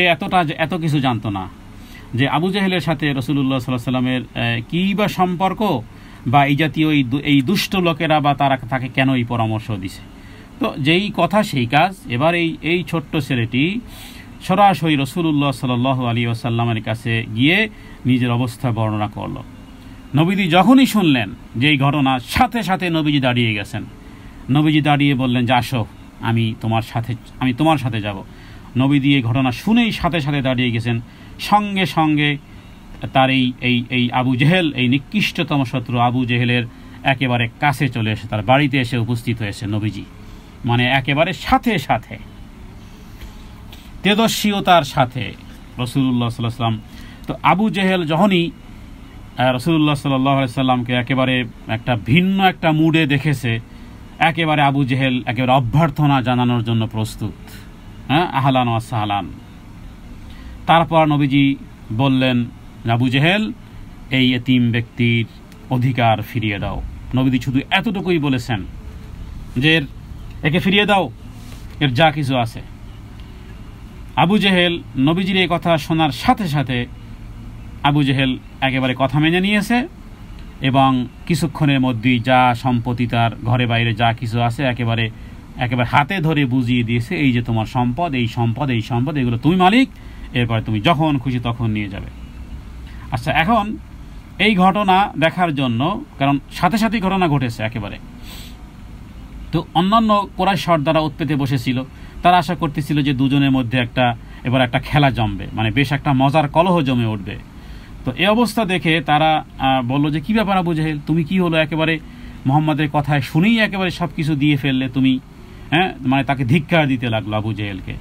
S1: এত কিছু জানতো না যে আবু জেহেলের সাথে রাসূলুল্লাহ সাল্লাল্লাহু আলাইহি ওয়াসাল্লামের কী বা সম্পর্ক, বা এই জাতীয় এই দুষ্ট লোকেরা বা তারা তাকে কেন এই পরামর্শ দিছে। তো যেই কথা সেই কাজ। এবার এই ছোট্ট ছেলেটি সরাসরি রাসূলুল্লাহ সাল্লাল্লাহু আলাইহি ওয়াসাল্লামের কাছে গিয়ে নিজের অবস্থা বর্ণনা করল। নবীজি যখনই শুনলেন যে এই ঘটনা, সাথে সাথে নবীজি দাঁড়িয়ে গেছেন। নবীজি দাঁড়িয়ে বললেন যে আসো, আমি তোমার সাথে যাব। নবীজি এই ঘটনা শুনেই সাথে সাথে দাঁড়িয়ে গেছেন। সঙ্গে সঙ্গে তার এই আবু জেহেল, এই নিকৃষ্টতম শত্রু আবু জেহেলের একেবারে কাছে চলে এসে তার বাড়িতে এসে উপস্থিত হয়েছে নবীজি, মানে একেবারে সাথে সাথে তেজস্বীতার সাথে রাসূলুল্লাহ সাল্লাল্লাহু আলাইহি ওয়াসাল্লাম। তো আবু জেহেল যখনই রাসূলুল্লাহ সাল্লাল্লাহু আলাইহি ওয়াসাল্লামকে একেবারে একটা ভিন্ন একটা মুডে দেখেছে, একেবারে আবু জেহেল একেবারে অভ্যর্থনা জানানোর জন্য প্রস্তুত, আহলান ওয়া সাহলান। তারপর নবীজি বললেন, আবু জেহেল, এই এতিম ব্যক্তির অধিকার ফিরিয়ে দাও। নবীজি শুধু এতটুকুই বলেছেন যে একে ফিরিয়ে দাও, এর যা কিছু আছে। আবু জেহেল নবীজির এই কথা শোনার সাথে সাথে আবু জেহেল একেবারে কথা মেনে নিয়েছে এবং কিছুক্ষণের মধ্যেই যা সম্পত্তি তার ঘরে বাইরে যা কিছু আছে একেবারে হাতে ধরে বুঝিয়ে দিয়েছে, এই যে তোমার সম্পদ, এই সম্পদ এগুলো তুমি মালিক, এরপরে তুমি যখন খুশি তখন নিয়ে যাবে। আচ্ছা, এখন এই ঘটনা দেখার জন্য, কারণ সাথে সাথেই ঘটনা ঘটেছে একেবারে, তো অন্যান্য কোরাইশ সর্দাররা উৎপেতে বসেছিল। তারা আশা করতেছিল যে দুজনের মধ্যে এবার একটা খেলা জমবে, মানে বেশ একটা মজার কলহ জমে উঠবে। তো এই অবস্থা দেখে তারা বলল যে কি ব্যাপার আবু জেহেল, তুমি কি হলো, একেবারে মুহাম্মাদের কথায় শুনেই একেবারে সব কিছু দিয়ে ফেললে তুমি, মানে তাকে ধিক্কার দিতে লাগলো আবু জেহেলকে।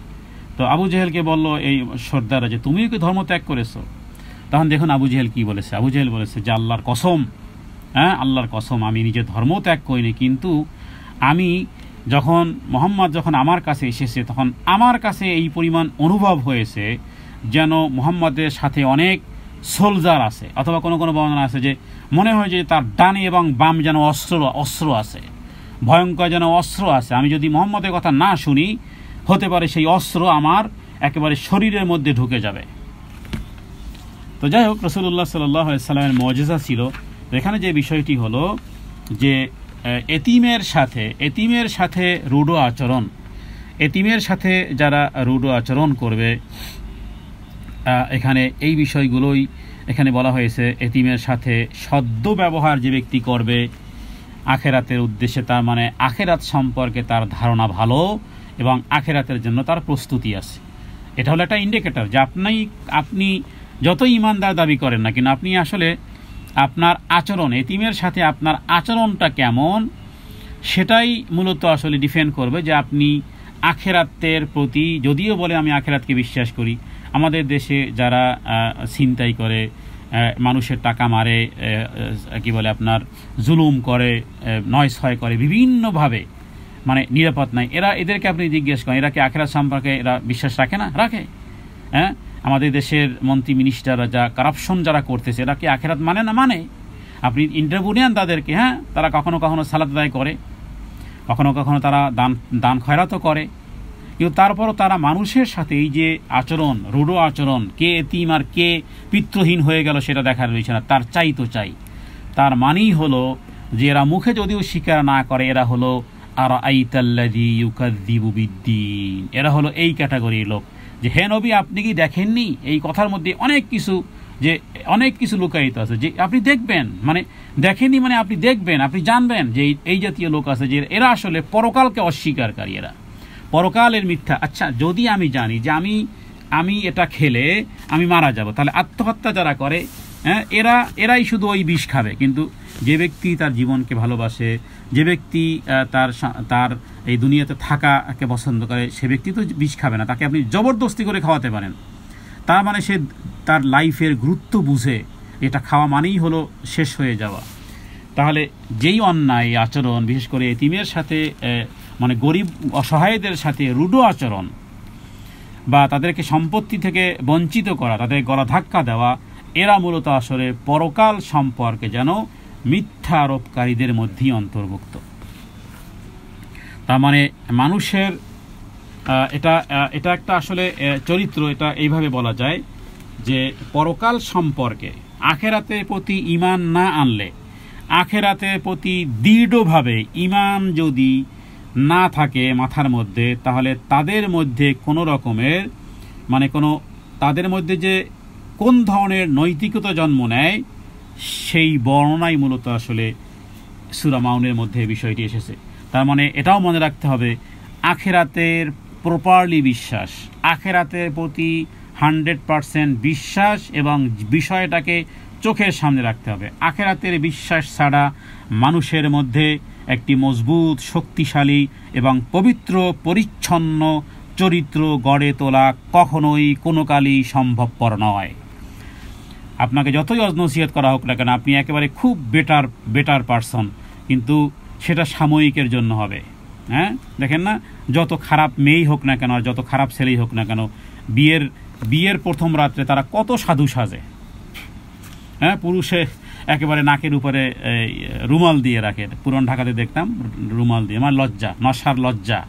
S1: তো আবু জেহেলকে বলল এই সর্দাররা যে তুমিও কি ধর্ম ত্যাগ করেছো? তখন দেখুন আবু জেহেল কি বলেছে। আবু জেহেল বলেছে যে আল্লাহর কসম, আমি নিজের ধর্ম ত্যাগ করিনি, কিন্তু আমি মুহাম্মদ যখন আমার কাছে এসেছে তখন আমার কাছে এই পরিমাণ অনুভব হয়েছে যেন মুহাম্মদের সাথে অনেক সোলজার আছে, অথবা কোনো বর্ণনা আছে যে মনে হয় যে তার ডানে এবং বাম যেন অস্ত্র আছে, ভয়ঙ্কর যেন অস্ত্র আছে। আমি যদি মুহাম্মদের কথা না শুনি, হতে পারে সেই অস্ত্র আমার একেবারে শরীরের মধ্যে ঢুকে যাবে। তো যাই হোক, রাসূলুল্লাহ সাল্লাল্লাহু আলাইহি ওয়াসাল্লামের মুজিজা ছিল এখানে যে বিষয়টি হলো যে এতিমের সাথে রূঢ় আচরণ, এতিমের সাথে যারা রূঢ় আচরণ করবে, এখানে এই বিষয়গুলোই এখানে বলা হয়েছে। এতিমের সাথে সদ্য ব্যবহার যে ব্যক্তি করবে আখেরাতের উদ্দেশ্যে, তার মানে আখেরাত সম্পর্কে তার ধারণা ভালো এবং আখেরাতের জন্য তার প্রস্তুতি আছে। এটা হলো একটা ইন্ডিকেটর যে আপনি যতই ইমানদার দাবি করেন না কিন্তু আপনি আসলে আপনার আচরণ, এতিমের সাথে আপনার আচরণটা কেমন, সেটাই মূলত আসলে ডিফেন্ড করবে যে আপনি আখেরাতের প্রতি, যদিও বলে আমি আখেরাতকে বিশ্বাস করি, আমাদের দেশে যারা ছিনতাই করে, মানুষের টাকা মারে, কি বলে আপনার জুলুম করে, নয় করে, বিভিন্নভাবে মানে নিরাপদ নাই, এদেরকে আপনি জিজ্ঞেস করেন এরা কি আখেরাত সম্পর্কে এরা বিশ্বাস রাখে না? রাখে। হ্যাঁ, আমাদের দেশের মন্ত্রী মিনিস্টাররা যা কারাপশন যারা করতেছে, এরা কি আখেরাত মানে না? মানে। আপনি ইন্টারভিউ নেন তাদেরকে, হ্যাঁ, তারা কখনো কখনো সালাত আদায় করে, কখনো কখনো তারা দান খয়রাতও করে, কিন্তু তারপরও তারা মানুষের সাথে এই যে আচরণ, রূঢ় আচরণ, কে এতিম আর কে পিত্রহীন হয়ে গেল সেটা দেখার রয়েছে না, তার চাই তো চাই। তার মানেই হলো যে এরা মুখে যদিও স্বীকার না করে, এরা হলো আর আইতাল্লাযী ইউকাযযিবু বিদ্দীন, এরা হলো এই ক্যাটাগরির লোক যে হে নবী আপনি কি দেখেননি এই কথার মধ্যে অনেক কিছু লুকায়িত আছে, যে আপনি দেখবেন, মানে দেখেননি মানে আপনি দেখবেন, আপনি জানবেন যে এই জাতীয় লোক আছে যে এরা আসলে পরকালকে অস্বীকারী, এরা পরকালের মিথ্যা। আচ্ছা, যদি আমি জানি যে আমি এটা খেলে আমি মারা যাব, তাহলে আত্মহত্যা যারা করে, হ্যাঁ, এরাই শুধু ওই বিষ খাবে। কিন্তু যে ব্যক্তি তার জীবনকে ভালোবাসে, যে ব্যক্তি তার এই দুনিয়াতে থাকাকে পছন্দ করে, সে ব্যক্তি তো বিষ খাবে না, তাকে আপনি জবরদস্তি করে খাওয়াতে পারেন। তার মানে সে তার লাইফের গুরুত্ব বুঝে, এটা খাওয়া মানেই হলো শেষ হয়ে যাওয়া। তাহলে যেই অন্যায় আচরণ, বিশেষ করে এতিমের সাথে, মানে গরিব অসহায়দের সাথে রূঢ় আচরণ, বা তাদেরকে সম্পত্তি থেকে বঞ্চিত করা, তাদের গলা ধাক্কা দেওয়া, এরা মূলত আসলে পরকাল সম্পর্কে যেন মিথ্যা আরোপকারীদের মধ্যেই অন্তর্ভুক্ত। তার মানে মানুষের এটা একটা আসলে চরিত্র, এটা এইভাবে বলা যায় যে পরকাল সম্পর্কে আখেরাতের প্রতি ঈমান না আনলে, আখেরাতের প্রতি দৃঢ়ভাবে ঈমান যদি না থাকে মাথার মধ্যে, তাহলে তাদের মধ্যে কোনো রকমের মানে তাদের মধ্যে যে কোন ধরনের নৈতিকতা জন্ম নেয়, সেই বর্ণনাই মূলত আসলে সূরা মাউনের মধ্যে বিষয়টি এসেছে। তার মানে এটাও মনে রাখতে হবে, আখেরাতের প্রপারলি বিশ্বাস, আখেরাতের প্রতি 100% বিশ্বাস এবং বিষয়টাকে চোখের সামনে রাখতে হবে। আখেরাতের বিশ্বাস ছাড়া মানুষের মধ্যে একটি মজবুত, শক্তিশালী এবং পবিত্র পরিচ্ছন্ন চরিত্র গড়ে তোলা কখনোই কোনো কালই সম্ভবপর নয়। আপনাকে যতই নসিহত করা হোক না কেন, আপনি একেবারে খুব বেটার পারসন, কিন্তু সেটা সাময়িকের জন্য হবে। হ্যাঁ, দেখেন না, যত খারাপ মেয়েই হোক না কেন আর যত খারাপ ছেলেই হোক না কেন, বিয়ের প্রথম রাত্রে তারা কত সাধু সাজে। হ্যাঁ, পুরুষে একেবারে নাকের উপরে রুমাল দিয়ে রাখে, পুরান ঢাকাতে দেখতাম রুমাল দিয়ে, আমার লজ্জা, নশার লজ্জা।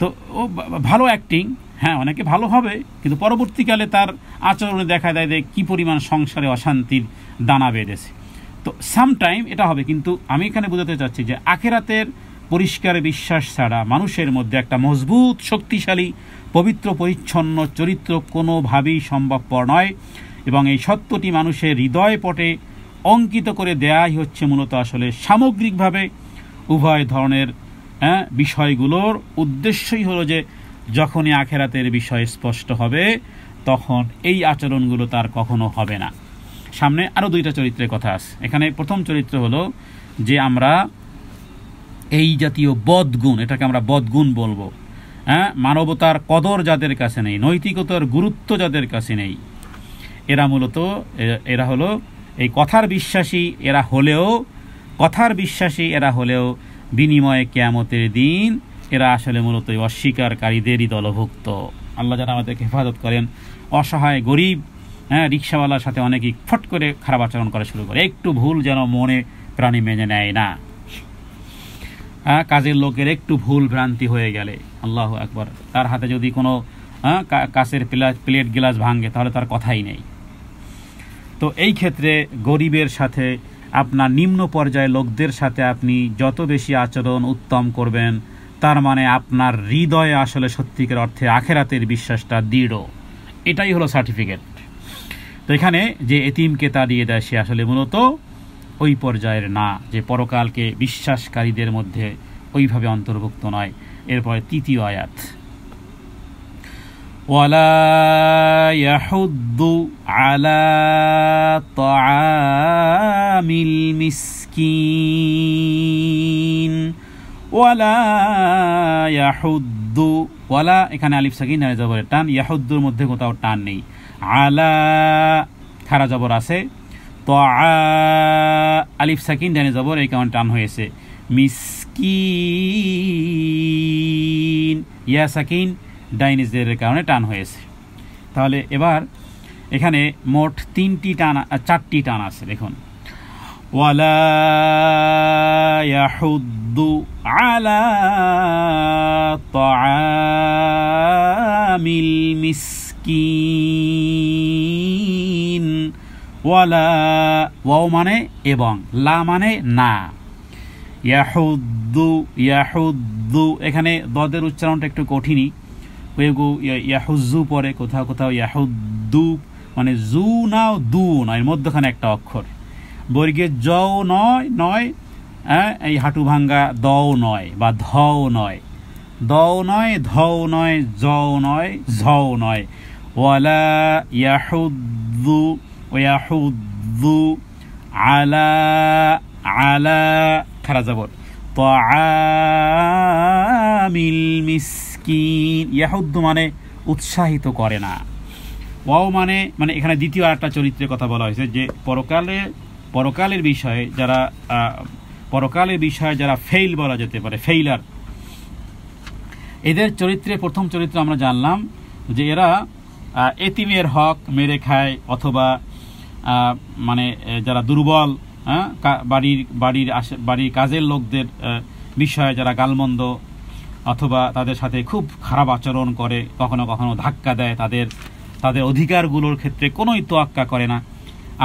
S1: তো ও ভালো অ্যাক্টিং, হ্যাঁ, অনেকে ভালো হবে, কিন্তু পরবর্তীকালে তার আচরণে দেখা যায় যে কী পরিমাণ সংসারে অশান্তির দানা বেঁধেছে। তো সামটাইম এটা হবে, কিন্তু আমি এখানে বোঝাতে চাচ্ছি যে আখেরাতের পরিষ্কার বিশ্বাস ছাড়া মানুষের মধ্যে একটা মজবুত, শক্তিশালী, পবিত্র পরিচ্ছন্ন চরিত্র কোনোভাবেই সম্ভবপর নয়। এবং এই সত্যটি মানুষের হৃদয় পটে অঙ্কিত করে দেয়াই হচ্ছে মূলত আসলে সামগ্রিকভাবে উভয় ধরনের বিষয়গুলোর উদ্দেশ্যই হলো যে যখনই আখেরাতের বিষয় স্পষ্ট হবে, তখন এই আচরণগুলো তার কখনো হবে না। সামনে আরও দুইটা চরিত্রের কথা আছে। এখানে প্রথম চরিত্র হলো যে আমরা এই জাতীয় বদগুণ, এটাকে আমরা বদগুণ বলবো, মানবতার কদর যাদের কাছে নেই, নৈতিকতার গুরুত্ব যাদের কাছে নেই, এরা হলো এই কথার বিশ্বাসী এরা হলেও বিনিময়ে কিয়ামতের দিন এরা আসলে মূলত অস্বীকারীদেরই দলভুক্ত। আল্লাহ যারা আমাদেরকে হেফাজত করেন, অসহায় গরিব রিক্সাওয়ালার সাথে অনেকেই ফট করে খারাপ আচরণ করা শুরু করে, একটু ভুল যেন মনে প্রাণী মেনে নেয় না। কাজের লোকের একটু ভুল ভ্রান্তি হয়ে গেলে, আল্লাহু আকবার, তার হাতে যদি কোনো কাঁচের প্লেট গ্লাস ভাঙে তাহলে তার কথাই নেই। তো এই ক্ষেত্রে গরিবের সাথে, আপনার নিম্ন পর্যায়ের লোকদের সাথে আপনি যত বেশি আচরণ উত্তম করবেন, তার মানে আপনার হৃদয়ে আসলে সত্যিকার অর্থে আখেরাতের বিশ্বাসটা দৃঢ়। এটাই হলো সার্টিফিকেট। তো এখানে যে এতিমকে তা দিয়ে দেয়, সে আসলে মূলত ওই পর্যায়ের না, যে পরকালকে বিশ্বাসকারীদের মধ্যে ওইভাবে অন্তর্ভুক্ত নয়। এরপরে তৃতীয় আয়াত, ওয়ালা ইয়াহুদ্দু আলা তাআমিল মিসকিন। ওয়ালা ইয়াহুদ্দু, ওয়ালা এখানে আলিফ সাকিন ডানে জবরের টান, ইয়াহুদ্দুর মধ্যে কোথাও টান নেই। আলা খাড়া জবর আছে, আলিফ সাকিন ডানে জবর, এই কারণে টান হয়েছে। মিসকিন, ইয়া সাকিন ডাইনে জেরের কারণে টান হয়েছে। তাহলে এবার এখানে মোট 3টি টান, 4টি টান আছে। দেখুন, ওয়ালা ইয়াহুদ্দু আলা তাআমিল মিসকিন। ওয়ালা, ওয়াও মানে এবং, লা মানে না। ইয়াহুদ্দু, ইয়াহুদ্দু এখানে দদের উচ্চারণটা একটু কঠিনই, ইয়াহুজ্জু পরে, কোথাও কোথাও ইয়াহুদ্দু, মানে জু নাও দু নয়, মধ্যখানে একটা অক্ষর। বর্গের জও নয়, নয় এই হাঁটু ভাঙ্গা দও নয়, বা ধও নয়, দও নয়, ধও নয়, জও নয়, ঝও নয়। ওয়ালা ইয়াহুদ্দু, ইয়াহুদ্দু আলা, আলা খারা জবর, তাআমিল মিসকিন। ইয়াহুদ্দু মানে উৎসাহিত করে না। ওয়াও মানে, মানে এখানে দ্বিতীয় আরেকটা চরিত্রের কথা বলা হয়েছে, যে পরকালের বিষয়ে যারা, পরকালের বিষয়ে যারা ফেইল বলা যেতে পারে, ফেইলার, এদের চরিত্রে প্রথম চরিত্র আমরা জানলাম যে এরা এতিমের হক মেরে খায়, অথবা মানে যারা দুর্বল, বাড়ির কাজের লোকদের বিষয়ে যারা গালমন্দ অথবা তাদের সাথে খুব খারাপ আচরণ করে, কখনো কখনো ধাক্কা দেয়, তাদের অধিকারগুলোর ক্ষেত্রে কোনোই তোয়াক্কা করে না।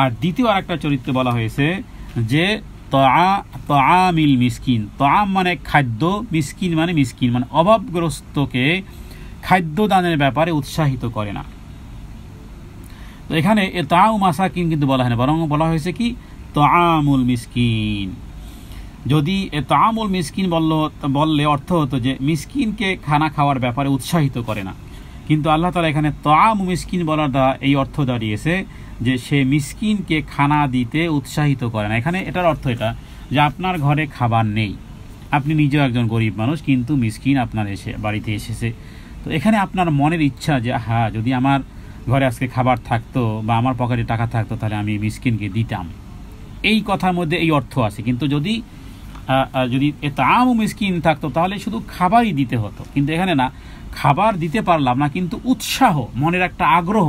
S1: আর দ্বিতীয় আরেকটা চরিত্র বলা হয়েছে যে তাআমিল মিসকিন। তাআম মানে খাদ্য, মিসকিন মানে মিসকিন, মানে অভাবগ্রস্তকে খাদ্য দানের ব্যাপারে উৎসাহিত করে না। তো এখানে তাআউ মাসাকিন কিন্তু বলা হয় না, বরং বলা হয়েছে কি তাআমুল মিসকিন। যদি তাআমুল মিসকিন বললে অর্থ হতো যে মিসকিনকে খানা খাওয়ার ব্যাপারে উৎসাহিত করে না, কিন্তু আল্লাহ তাআলা এখানে তাআমু মিসকিন বলার দ্বারা এই অর্থ দাঁড়িয়েছে যে সে মিসকিনকে খানা দিতে উৎসাহিত করে না। এখানে এটার অর্থ এটা যে আপনার ঘরে খাবার নেই, আপনি নিজেও একজন গরিব মানুষ, কিন্তু মিসকিন আপনার বাড়িতে এসেছে। তো এখানে আপনার মনের ইচ্ছা যে হ্যাঁ, যদি আমার ঘরে আজকে খাবার থাকতো বা আমার পকেটে টাকা থাকতো, তাহলে আমি মিসকিনকে দিতাম। এই কথার মধ্যে এই অর্থ আছে। কিন্তু যদি তাআমু মিসকিন থাকতো তাহলে শুধু খাবারই দিতে হতো, কিন্তু এখানে না, খাবার দিতে পারলাম না, কিন্তু উৎসাহ, মনের একটা আগ্রহ,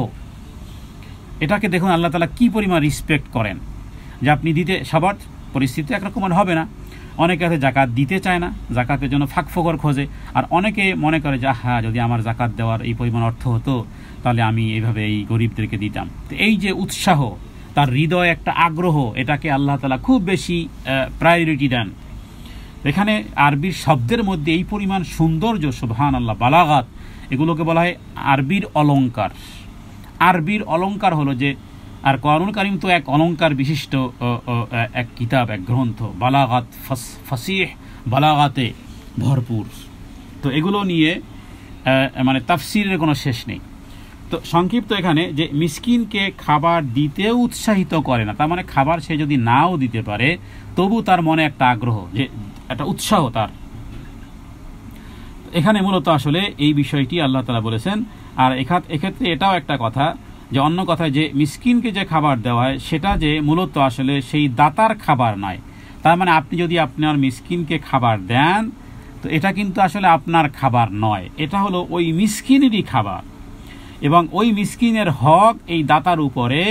S1: এটাকে দেখুন আল্লাহ তাআলা কি পরিমাণ রিসপেক্ট করেন। যে আপনি দিতে, সবার পরিস্থিতি একরকম হবে না, অনেকে আছে জাকাত দিতে চায় না, জাকাতের জন্য ফাঁকফোকর খোঁজে, আর অনেকে মনে করে যে হ্যাঁ, যদি আমার জাকাত দেওয়ার এই পরিমাণ অর্থ হতো তাহলে আমি এইভাবে এই গরিবদেরকে দিতাম। তো এই যে উৎসাহ, তার হৃদয় একটা আগ্রহ, এটাকে আল্লাহ তাআলা খুব বেশি প্রায়োরিটি দেন। এখানে আরবির শব্দের মধ্যে এই পরিমাণ সৌন্দর্য, সুবহানাল্লাহ, বালাগাত, এগুলোকে বলা হয় আরবির অলঙ্কার। আরবির অলঙ্কার হলো যে, আর কোরআনুল কারীম তো এক অলঙ্কার বিশিষ্ট এক কিতাব, এক গ্রন্থ, বালাগাত, ফাসিহ বালাগাতে ভরপুর। তো এগুলো নিয়ে মানে তাফসীরের কোনো শেষ নেই। তো সংক্ষিপ্ত এখানে যে মিসকিনকে খাবার দিতেও উৎসাহিত করে না, তার মানে খাবার সে যদি নাও দিতে পারে তবু তার মনে একটা আগ্রহ, যে একটা উৎসাহ তার। এখানে মূলত আসলে এই বিষয়টি আল্লাহ তাআলা বলেছেন। আর এক্ষেত্রে এটাও একটা কথা, যে অন্য কথায় যে মিসকিনকে যে খাবার দেওয়া হয় সেটা যে মূলত আসলে সেই দাতার খাবার নয়। তার মানে আপনি যদি আপনার মিসকিনকে খাবার দেন, তো এটা কিন্তু আসলে আপনার খাবার নয়, এটা হলো ওই মিসকিনেরই খাবার, এবং ওই মিসকিনের হক এই দাতার উপরে,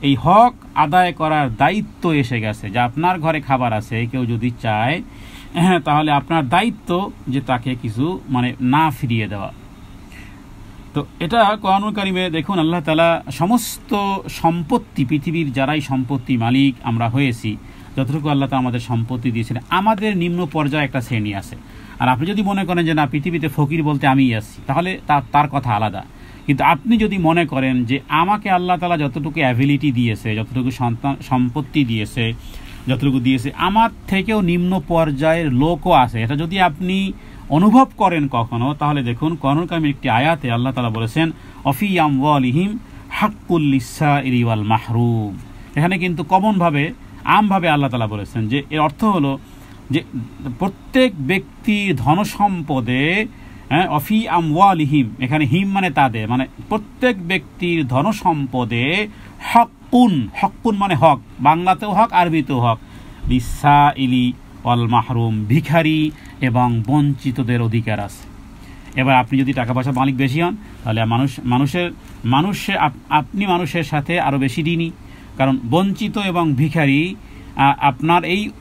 S1: এই হক আদায় করার দায়িত্ব এসে গেছে। যে আপনার ঘরে খাবার আছে, কেউ যদি চায়, হ্যাঁ, তাহলে আপনার দায়িত্ব যে তাকে কিছু মানে না ফিরিয়ে দেওয়া। তো এটা কোরআনুল কারীমে দেখুন আল্লাহ তাআলা সমস্ত সম্পত্তি, পৃথিবীর যারাই সম্পত্তি মালিক আমরা হয়েছি, যতটুকু আল্লাহ তাআলা আমাদের সম্পত্তি দিয়েছেন, আমাদের নিম্ন পর্যায়ে একটা শ্রেণী আছে। আর আপনি যদি মনে করেন যে না, পৃথিবীতে ফকির বলতে আমিই আছি, তাহলে তার কথা আলাদা। কিন্তু আপনি যদি মনে করেন যে আমাকে আল্লাহ তাআলা যতটুকু অ্যাবিলিটি দিয়েছে, যতটুকু সম্পত্তি দিয়েছে, যতটুকু দিয়েছে, আমার থেকেও নিম্ন পর্যায়ের লোকও আছে, এটা যদি আপনি অনুভব করেন কখনো, তাহলে দেখুন কোরআনুল কারীমের একটি আয়াতে আল্লাহ তাআলা বলেছেন অফি আমওয়ালিহিম হাক্কুল লিসাইলি ওয়াল মাহরুম। এখানে কিন্তু কমনভাবে আমভাবে আল্লাহ তাআলা বলেছেন যে এর অর্থ হলো যে প্রত্যেক ব্যক্তির ধনসম্পদে, অফি আমওয়ালিহিম, এখানে হিম মানে তাদের, মানে প্রত্যেক ব্যক্তির ধনসম্পদে হকুন, হকুন মানে হক, বাংলাতেও হক আরবিতেও হক, লিসাইলি ওয়াল মাহরুম, ভিখারি এবং বঞ্চিতদের অধিকার আছে। এবার আপনি যদি টাকা পয়সা মালিক বেশি হন তাহলে আপনি মানুষের সাথে আরও বেশি ঋণী, কারণ বঞ্চিত এবং ভিখারি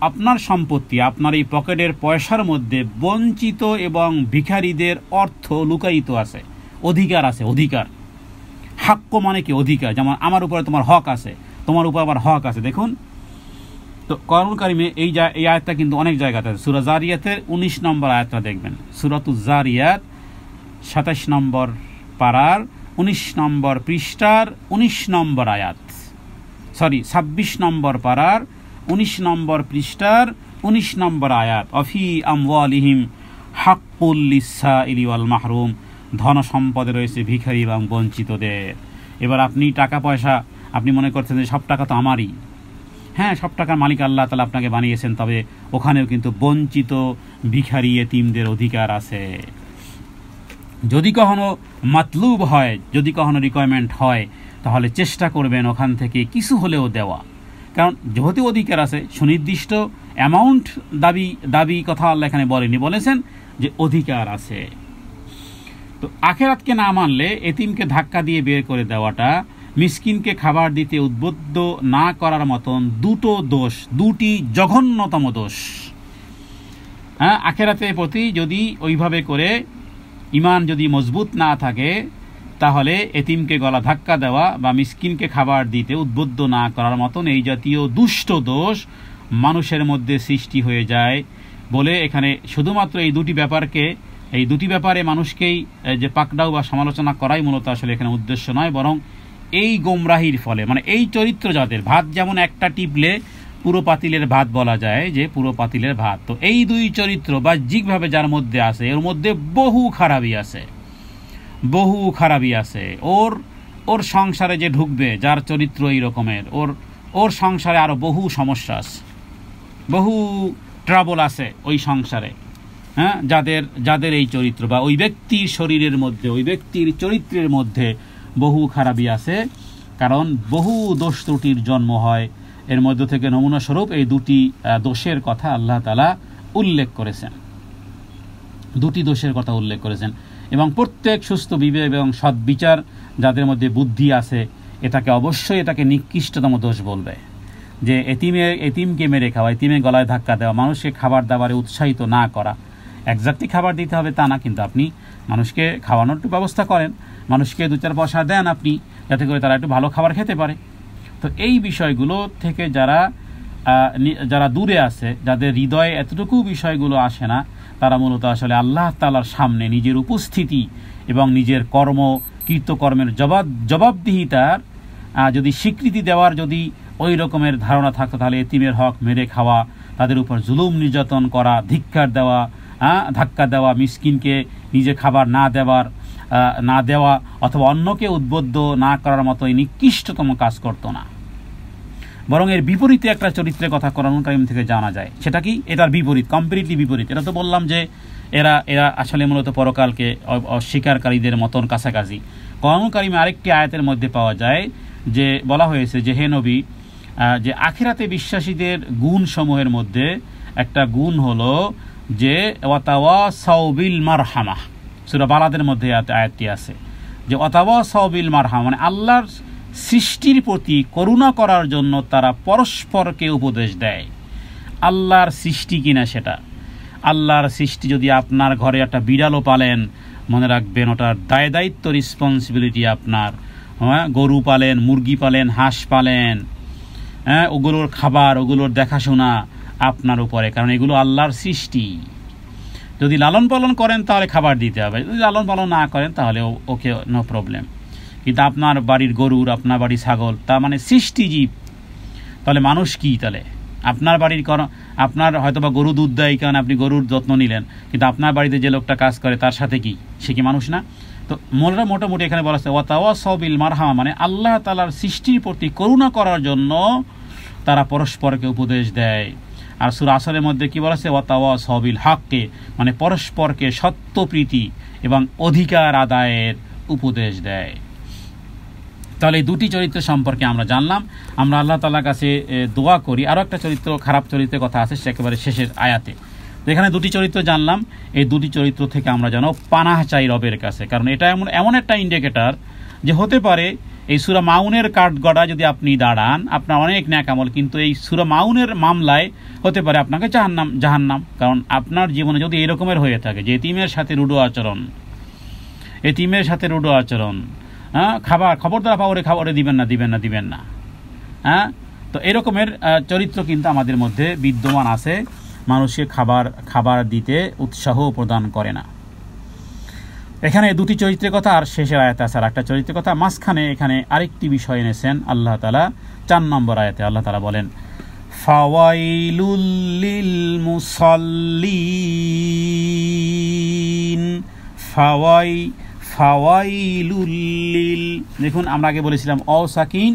S1: আপনার সম্পত্তি, আপনার এই পকেটের পয়সার মধ্যে বঞ্চিত এবং ভিখারিদের অর্থ লুকায়িত আছে, অধিকার আছে, অধিকার। হাক্য মানে কি? অধিকার। যেমন আমার উপরে তোমার হক আছে, তোমার উপর আবার হক আছে। দেখুন তো কোরআনুল কারীমে এই আয়াতটা কিন্তু অনেক জায়গাতে আছে। সূরা জারিয়াতের 19 নম্বর আয়াতটা দেখবেন, সূরাতুজ জারিয়াত 27 নম্বর পারার 19 নম্বর পৃষ্ঠার 19 নম্বর আয়াত, 26 নম্বর পারার 19 নম্বর পৃষ্ঠার 19 নম্বর আয়াত, অফি আমওয়ালিহিম হাক্কুল লিসাইলি ওয়াল মাহরুম, ধন সম্পদে রয়েছে ভিখারি এবং বঞ্চিতদের। এবার আপনি টাকা পয়সা, আপনি মনে করছেন যে সব টাকা তো আমারই। হ্যাঁ, সব টাকার মালিক আল্লাহ তাআলা আপনাকে বানিয়েছেন, তবে ওখানেও কিন্তু বঞ্চিত, ভিখারি, এতিমদের অধিকার আছে। যদি কখনো মাতলুব হয়, যদি কখনো রিকোয়ারমেন্ট হয়, তাহলে চেষ্টা করবেন ওখান থেকে কিছু হলেও দেওয়া, কারণ যেহেতু অধিকার আছে, সুনির্দিষ্ট অ্যামাউন্ট দাবি কথা আল্লাহ এখানে বলেনি, বলেছেন যে অধিকার আছে। তো আখেরাতকে না মানলে এতিমকে ধাক্কা দিয়ে বের করে দেওয়াটা, মিসকিনকে খাবার দিতে উদ্বুদ্ধ না করার মতন দুটি জঘন্যতম দোষ। হ্যাঁ, আখেরাতের প্রতি যদি ওইভাবে করে ঈমান যদি মজবুত না থাকে, তাহলে এতিমকে গলা ধাক্কা দেওয়া বা মিসকিনকে খাবার দিতে উদ্বুদ্ধ না করার মতন এই জাতীয় দুষ্ট দোষ মানুষের মধ্যে সৃষ্টি হয়ে যায় বলে এখানে শুধুমাত্র এই দুটি ব্যাপারে মানুষকেই যে পাকড়াও বা সমালোচনা করাই মূলত আসলে এখানে উদ্দেশ্য নয়, বরং এই গোমরাহির ফলে, মানে এই চরিত্র যাদের, ভাত যেমন একটা টিপলে পুরো পাতিলের ভাত বলা যায় যে পুরো পাতিলের ভাত, তো এই দুই চরিত্র বাহ্যিকভাবে যার মধ্যে আছে, এর মধ্যে বহু খারাপি আছে। ওর সংসারে যে ঢুকবে, যার চরিত্র এই রকমের, ওর সংসারে আরো বহু সমস্যা আছে, বহু ট্রাবল আছে ওই সংসারে। হ্যাঁ, যাদের এই চরিত্র বা ওই ব্যক্তির শরীরের মধ্যে, ওই ব্যক্তির চরিত্রের মধ্যে বহু খারাপি আছে, কারণ বহু দোষ ত্রুটির জন্ম হয়। এর মধ্য থেকে নমুনা স্বরূপ এই দুটি দোষের কথা আল্লাহ তাআলা উল্লেখ করেছেন, দুটি দোষের কথা উল্লেখ করেছেন। এবং প্রত্যেক সুস্থ বিবেক এবং সদ্বিচার যাদের মধ্যে বুদ্ধি আছে, এটাকে নিকৃষ্টতম দোষ বলবে, যে এতিমকে মেরে খাওয়া, এতিমের গলায় ধাক্কা দেওয়া, মানুষকে খাবার দাবারে উৎসাহিত না করা। একজাক্টলি খাবার দিতে হবে তা না, কিন্তু আপনি মানুষকে খাওয়ানোর একটু ব্যবস্থা করেন, মানুষকে 2-4 পয়সা দেন আপনি, যাতে করে তারা একটু ভালো খাবার খেতে পারে। তো এই বিষয়গুলো থেকে যারা দূরে আছে, যাদের হৃদয়ে এতটুকু বিষয়গুলো আসে না, তারা মূলত আসলে আল্লাহ তাআলার সামনে নিজের উপস্থিতি এবং নিজের কৃতকর্মের জবাবদিহিতার যদি স্বীকৃতি দেওয়ার যদি ওই রকমের ধারণা থাকতো, তাহলে এতিমের হক মেরে খাওয়া, তাদের উপর জুলুম নির্যাতন করা, ধিক্কার দেওয়া, ধাক্কা দেওয়া, মিসকিনকে নিজে খাবার না দেওয়া অথবা অন্যকে উদ্বুদ্ধ না করার মতো এই নিকৃষ্টতম কাজ করতো না। বরং এর বিপরীতে একটা চরিত্রের কথা কোরআনুল কারীম থেকে জানা যায়। সেটা কি? এটার বিপরীত, কমপ্লিটলি বিপরীত। এটা তো বললাম যে এরা আসলে মূলত পরকালকে অস্বীকারীদের মতন কাছাকাছি। কোরআনুল কারীমে আরেকটি আয়াতের মধ্যে পাওয়া যায় যে বলা হয়েছে যে হে নবী, যে আখিরাতে বিশ্বাসীদের গুণ সমূহের মধ্যে একটা গুণ হলো যে ওয়াতাওয়াসাউ বিল মারহামা। সূরা বালাদের মধ্যে আয়াতটি আছে যে ওয়াতাওয়াসাউ বিল মারহামা, মানে আল্লাহর সৃষ্টির প্রতি করুণা করার জন্য তারা পরস্পরকে উপদেশ দেয়। আল্লাহর সৃষ্টি কিনা সেটা, আল্লাহর সৃষ্টি যদি আপনার ঘরে একটা বিড়ালও পালেন, মনে রাখবেন ওটার দায়িত্ব, রেসপন্সিবিলিটি আপনার। হ্যাঁ, গরু পালেন, মুরগি পালেন, হাঁস পালেন, হ্যাঁ, ওগুলোর খাবার, ওগুলোর দেখাশোনা আপনার উপরে, কারণ এগুলো আল্লাহর সৃষ্টি। যদি লালন পালন করেন তাহলে খাবার দিতে হবে, যদি লালন পালন না করেন তাহলে ওকে নো প্রবলেম। কিন্তু আপনার বাড়ির গরুর, আপনার বাড়ির ছাগল, তার মানে সৃষ্টিজীব, তাহলে মানুষ কি? তাহলে আপনার বাড়ির আপনার হয়তো বা গরু দুধ দেয়, কারণ আপনি গরুর যত্ন নিলেন, কিন্তু আপনার বাড়িতে যে লোকটা কাজ করে তার সাথে কি সে কি মানুষ না? তো মোটামুটি এখানে বলা হচ্ছে ওয়াতাওয়াসাউ বিল মারহামা, মানে আল্লাহ তাআলার সৃষ্টির প্রতি করুণা করার জন্য তারা পরস্পরকে উপদেশ দেয়। আর সূরা আসরের মধ্যে কি বলা হচ্ছে ওয়াতাওয়াসাউ বিল হাক্কি, মানে পরস্পরকে সত্যপ্রীতি এবং অধিকার আদায়ের উপদেশ দেয়। তাহলে এই দুটি চরিত্র সম্পর্কে আমরা জানলাম। আমরা আল্লাহ তাআলার কাছে দোয়া করি। আরও একটা চরিত্র, খারাপ চরিত্রের কথা আছে, সে একেবারে শেষের আয়াতে। তো এখানে দুটি চরিত্র জানলাম, এই দুটি চরিত্র থেকে আমরা যেন পানাহ চাই রবের কাছে, কারণ এটা এমন একটা ইন্ডিকেটর যে হতে পারে এই সূরা মাউনের কাঠগড়া যদি আপনি দাঁড়ান, আপনার অনেক নেক আমল, কিন্তু এই সূরা মাউনের মামলায় হতে পারে আপনাকে জাহান্নাম। কারণ আপনার জীবনে যদি এরকমের হয়ে থাকে যে এতিমের সাথে রূঢ় আচরণ, হ্যাঁ, খবরদার পাওয়ারে খাবারে দিবেন না, হ্যাঁ, তো এরকমের চরিত্র কিন্তু আমাদের মধ্যে বিদ্যমান আছে, মানুষকে খাবার দিতে উৎসাহ প্রদান করে না। এখানে দুটি চরিত্রের কথা, আর শেষের আয়াতে আছে আর একটা চরিত্রের কথা। মাঝখানে এখানে আরেকটি বিষয় এনেছেন আল্লাহ তাআলা 4 নম্বর আয়াতে। আল্লাহ তাআলা বলেন ফাওয়াইলুল লিল মুসাল্লিন, ফাওয়াইলুল লিল। দেখুন, আমরা আগে বলেছিলাম অসাকিন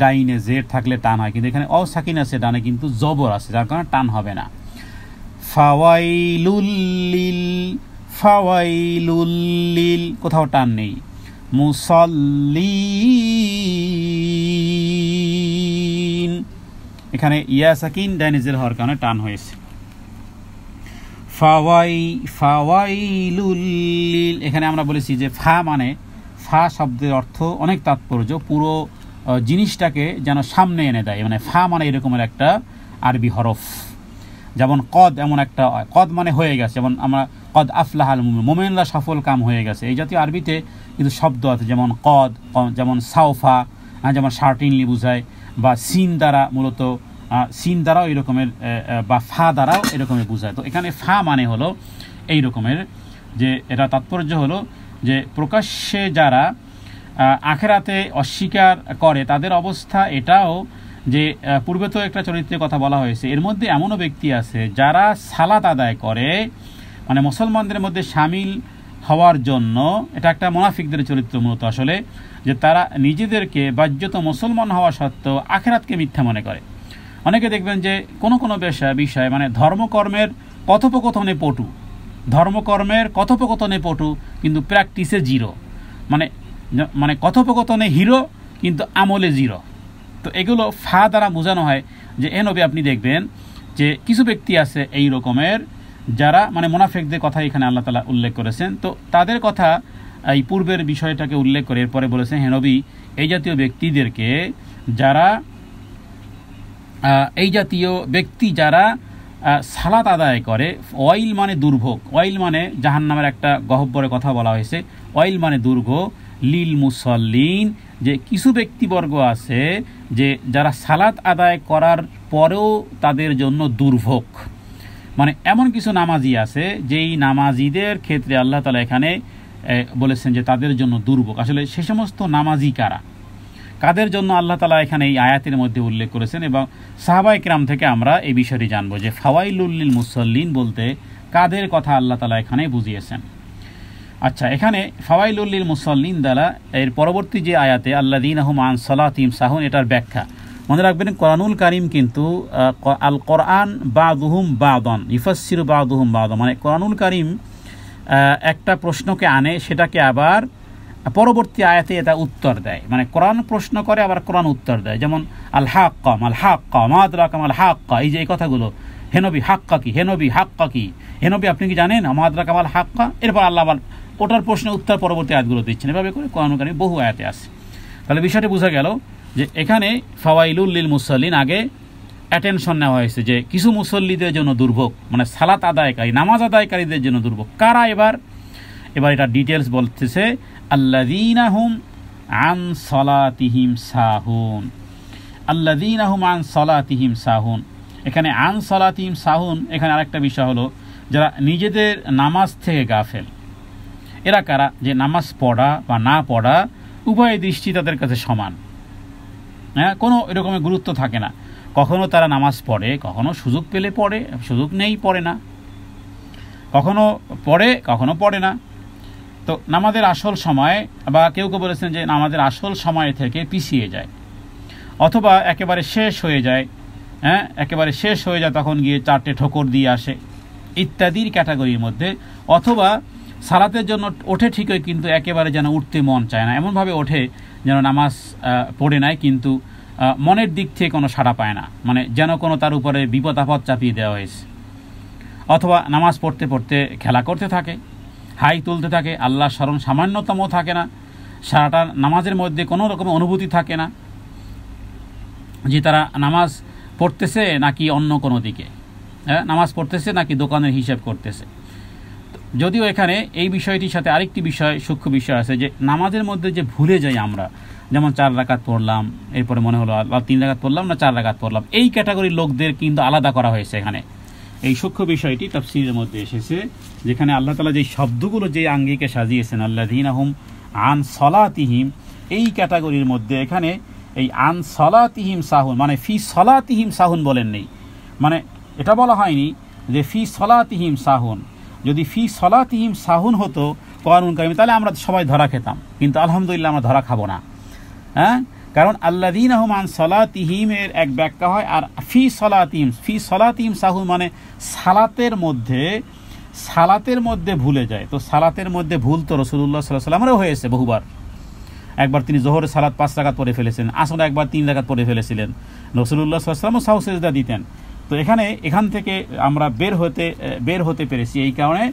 S1: ডাইনে জের থাকলে টান হয়, কিন্তু এখানে অসাকিন আছে, ডানে কিন্তু জবর আছে, যার কারণে টান হবে না। ফাওয়াইলুল লিল, কোথাও টান নেই। মুসাল্লিন, এখানে ইয়া সাকিন ডাইনে জের হওয়ার কারণে টান হয়েছে। ফাওয়াইলুল লিল, এখানে আমরা বলেছি যে ফা শব্দের অর্থ অনেক তাৎপর্য, পুরো জিনিসটাকে যেন সামনে এনে দেয়। মানে ফা মানে এরকমের একটা আরবি হরফ, যেমন কদ, এমন একটা কদ মানে হয়ে গেছে, যেমন আমরা কদ আফলাহাল মুমিনরা সফল কাম হয়ে গেছে, এই জাতীয় আরবিতে কিন্তু শব্দ আছে, যেমন কদ, যেমন সাউফা, যেমন সার্টিনলি বোঝায়, বা সিন দ্বারা, মূলত সিন দ্বারাও এরকমের, বা ফা দ্বারাও এরকমের বোঝায়। তো এখানে ফা মানে হলো এই রকমের, যে এটা তাৎপর্য হলো যে প্রকাশ্যে যারা আখেরাতে অস্বীকার করে তাদের অবস্থা এটাও, যে পূর্বে তো একটা চরিত্রের কথা বলা হয়েছে, এর মধ্যে এমনও ব্যক্তি আছে যারা সালাত আদায় করে, মানে মুসলমানদের মধ্যে শামিল হওয়ার জন্য, এটা একটা মুনাফিকদের চরিত্র মূলত আসলে, যে তারা নিজেদেরকে বাহ্যত মুসলমান হওয়া সত্ত্বেও আখেরাতকে মিথ্যা মনে করে। অনেকে দেখবেন যে কোনো বিষয় মানে ধর্মকর্মের কথোপকথনে পটু, কিন্তু প্র্যাকটিসে জিরো, মানে কথোপকথনে হিরো কিন্তু আমলে জিরো। তো এগুলো ফা দ্বারা বোঝানো হয় যে নবী আপনি দেখবেন যে কিছু ব্যক্তি আছে এই রকমের, যারা মানে মুনাফিকদের কথা এখানে আল্লাহ তাআলা উল্লেখ করেছেন। তো তাদের কথা এই পূর্বের বিষয়টাকে উল্লেখ করে এরপরে বলেছেন, হে নবী, এই জাতীয় ব্যক্তি যারা সালাত আদায় করে, ওয়াইল মানে দুর্ভোগ, ওয়াইল মানে জাহান্নামের একটা গহ্বরের কথা বলা হয়েছে, ওয়াইল মানে দুর্ভোগ, লিল মুসাল্লিন, যে কিছু ব্যক্তিবর্গ আছে যে যারা সালাত আদায় করার পরেও তাদের জন্য দুর্ভোগ, মানে এমন কিছু নামাজি আছে যেই নামাজিদের ক্ষেত্রে আল্লাহ তাআলা এখানে বলেছেন যে তাদের জন্য দুর্ভোগ। আসলে সে সমস্ত নামাজি কাদের জন্য আল্লাহ তাআলা এখানে এই আয়াতের মধ্যে উল্লেখ করেছেন, এবং সাহাবায়ে কেরাম থেকে আমরা এই বিষয়টি জানবো যে ফাওয়াইলুল লিল মুসাল্লিন বলতে কাদের কথা আল্লাহ তাআলা এখানে বুঝিয়েছেন। আচ্ছা, এখানে ফাওয়াইলুল লিল মুসাল্লিন দ্বারা এর পরবর্তী যে আয়াতে আল্লাযীনা হুম আন সালাতিহিম সাহুন, এটার ব্যাখ্যা মনে রাখবেন। কোরআনুল কারীম কিন্তু আল কোরআন বাদুহুম বাদান ইফাসসিরু বাদুহুম বাদান, মানে কোরআনুল কারীম একটা প্রশ্নকে আনে, সেটাকে আবার পরবর্তী আয়াতে এটা উত্তর দেয়, মানে কোরআন প্রশ্ন করে আবার কোরআন উত্তর দেয়। যেমন আল হাক্কা মা আদরাকা মাল হাক্কা, এই যে এই কথাগুলো, হে নবী হাক্কা কি, হে নবী হাক্কা কি, হে নবী আপনি কি জানেন মা আদরাকা মাল হাক্কা, এরপর আল্লাহ আবার ওটার প্রশ্নের উত্তর পরবর্তী আয়াতগুলো দিচ্ছেন। এভাবে করে কোরআন কারীমে বহু আয়াতে আছে। তাহলে বিষয়টি বোঝা গেল যে এখানে ফাওয়াইলুল লিল মুসাল্লিন আগে অ্যাটেনশন নেওয়া হয়েছে যে কিছু মুসল্লিদের জন্য দুর্ভোগ, মানে সালাত আদায়কারী, নামাজ আদায়কারীদের জন্য দুর্ভোগ। কারা? এবার এটা ডিটেলস বলতেছে, আল্লাযীনা হুম আন সালাতিহিম সাহুন, আল্লাযীনা হুম আন সালাতিহিম সাহুন। এখানে আন সালাতিহিম সাহুন, এখানে আরেকটা বিষয় হলো যারা নিজেদের নামাজ থেকে গাফেল। এরা কারা? যে নামাজ পড়া বা না পড়া উভয় দৃষ্টি তাদের কাছে সমান, হ্যাঁ, কোনো এরকমের গুরুত্ব থাকে না। কখনো তারা নামাজ পড়ে, কখনো সুযোগ পেলে পড়ে, সুযোগ নেই পড়ে না, কখনো পড়ে কখনো পড়ে না। তো নামাজের আসল সময়, বা কেউ কেউ বলেছেন যে নামাজের আসল সময় থেকে পিছিয়ে যায়, অথবা একেবারে শেষ হয়ে যায়, হ্যাঁ একেবারে শেষ হয়ে যায়, তখন গিয়ে 4টে ঠোকর দিয়ে আসে ইত্যাদির ক্যাটাগরির মধ্যে। অথবা সালাতের জন্য ওঠে ঠিকই, কিন্তু একেবারে যেন উঠতে মন চায় না, এমনভাবে ওঠে যেন নামাজ পড়ে নেয়, কিন্তু মনের দিক থেকে কোনো সাড়া পায় না, মানে যেন কোনো তার উপরে বিপদ আপদ চাপিয়ে দেওয়া হয়েছে। অথবা নামাজ পড়তে পড়তে খেলা করতে থাকে, হাই তুলতে থাকে, আল্লাহ স্মরণ সামান্যতম থাকে না, সারাটা নামাজের মধ্যে কোনো রকম অনুভূতি থাকে না যে তারা নামাজ পড়তেছে নাকি অন্য কোনো দিকে, হ্যাঁ নামাজ পড়তেছে নাকি দোকানের হিসাব করতেছে। যদিও এখানে এই বিষয়টির সাথে আরেকটি বিষয়, সূক্ষ্ম বিষয় আছে, যে নামাজের মধ্যে যে ভুলে যাই আমরা, যেমন 4 রাকাত পড়লাম, এরপরে মনে হলো 3 রাকাত পড়লাম না 4 রাকাত পড়লাম, এই ক্যাটাগরির লোকদের কিন্তু আলাদা করা হয়েছে এখানে। এই সূক্ষ্ম বিষয়টি তাফসীরের মধ্যে এসেছে, যেখানে আল্লাহ তাআলা যে শব্দগুলো যে আঙ্গিকে সাজিয়েছেন, আল্লাযীনা হুম আন সলাতিহিম, এই ক্যাটাগরির মধ্যে এখানে এই আন সলাতিহিম সাহুন, মানে ফি সলাতিহিম সাহুন বলেন নেই, মানে এটা বলা হয়নি যে ফি সলাতিহিম সাহুন। যদি ফি সলাতিহিম সাহুন হতো কোরআনুল কারীমে, তাহলে আমরা সবাই ধরা খেতাম, কিন্তু আলহামদুলিল্লাহ আমরা ধরা খাবো না। হ্যাঁ, কারণ আল্লাযীনা হুম আন সলাতিহিম এর এক ব্যাখ্যা হয়, আর ফি সলাতিহিম সাহুন মানে সালাতের মধ্যে ভুলে যায়। তো সালাতের মধ্যে ভুল তো রাসূলুল্লাহ সাল্লাল্লাহু আলাইহি ওয়াসাল্লামেরও হয়েছে বহুবার। একবার তিনি যোহরের সালাত 5 রাকাত পড়ে ফেলেছেন, আসরে একবার 3 রাকাত পড়ে ফেলেছিলেন, রাসূলুল্লাহ সাল্লাল্লাহু আলাইহি ওয়াসাল্লামও সাহু সিজদা দিতেন। তো এখান থেকে আমরা বের হতে পেরেছি এই কারণে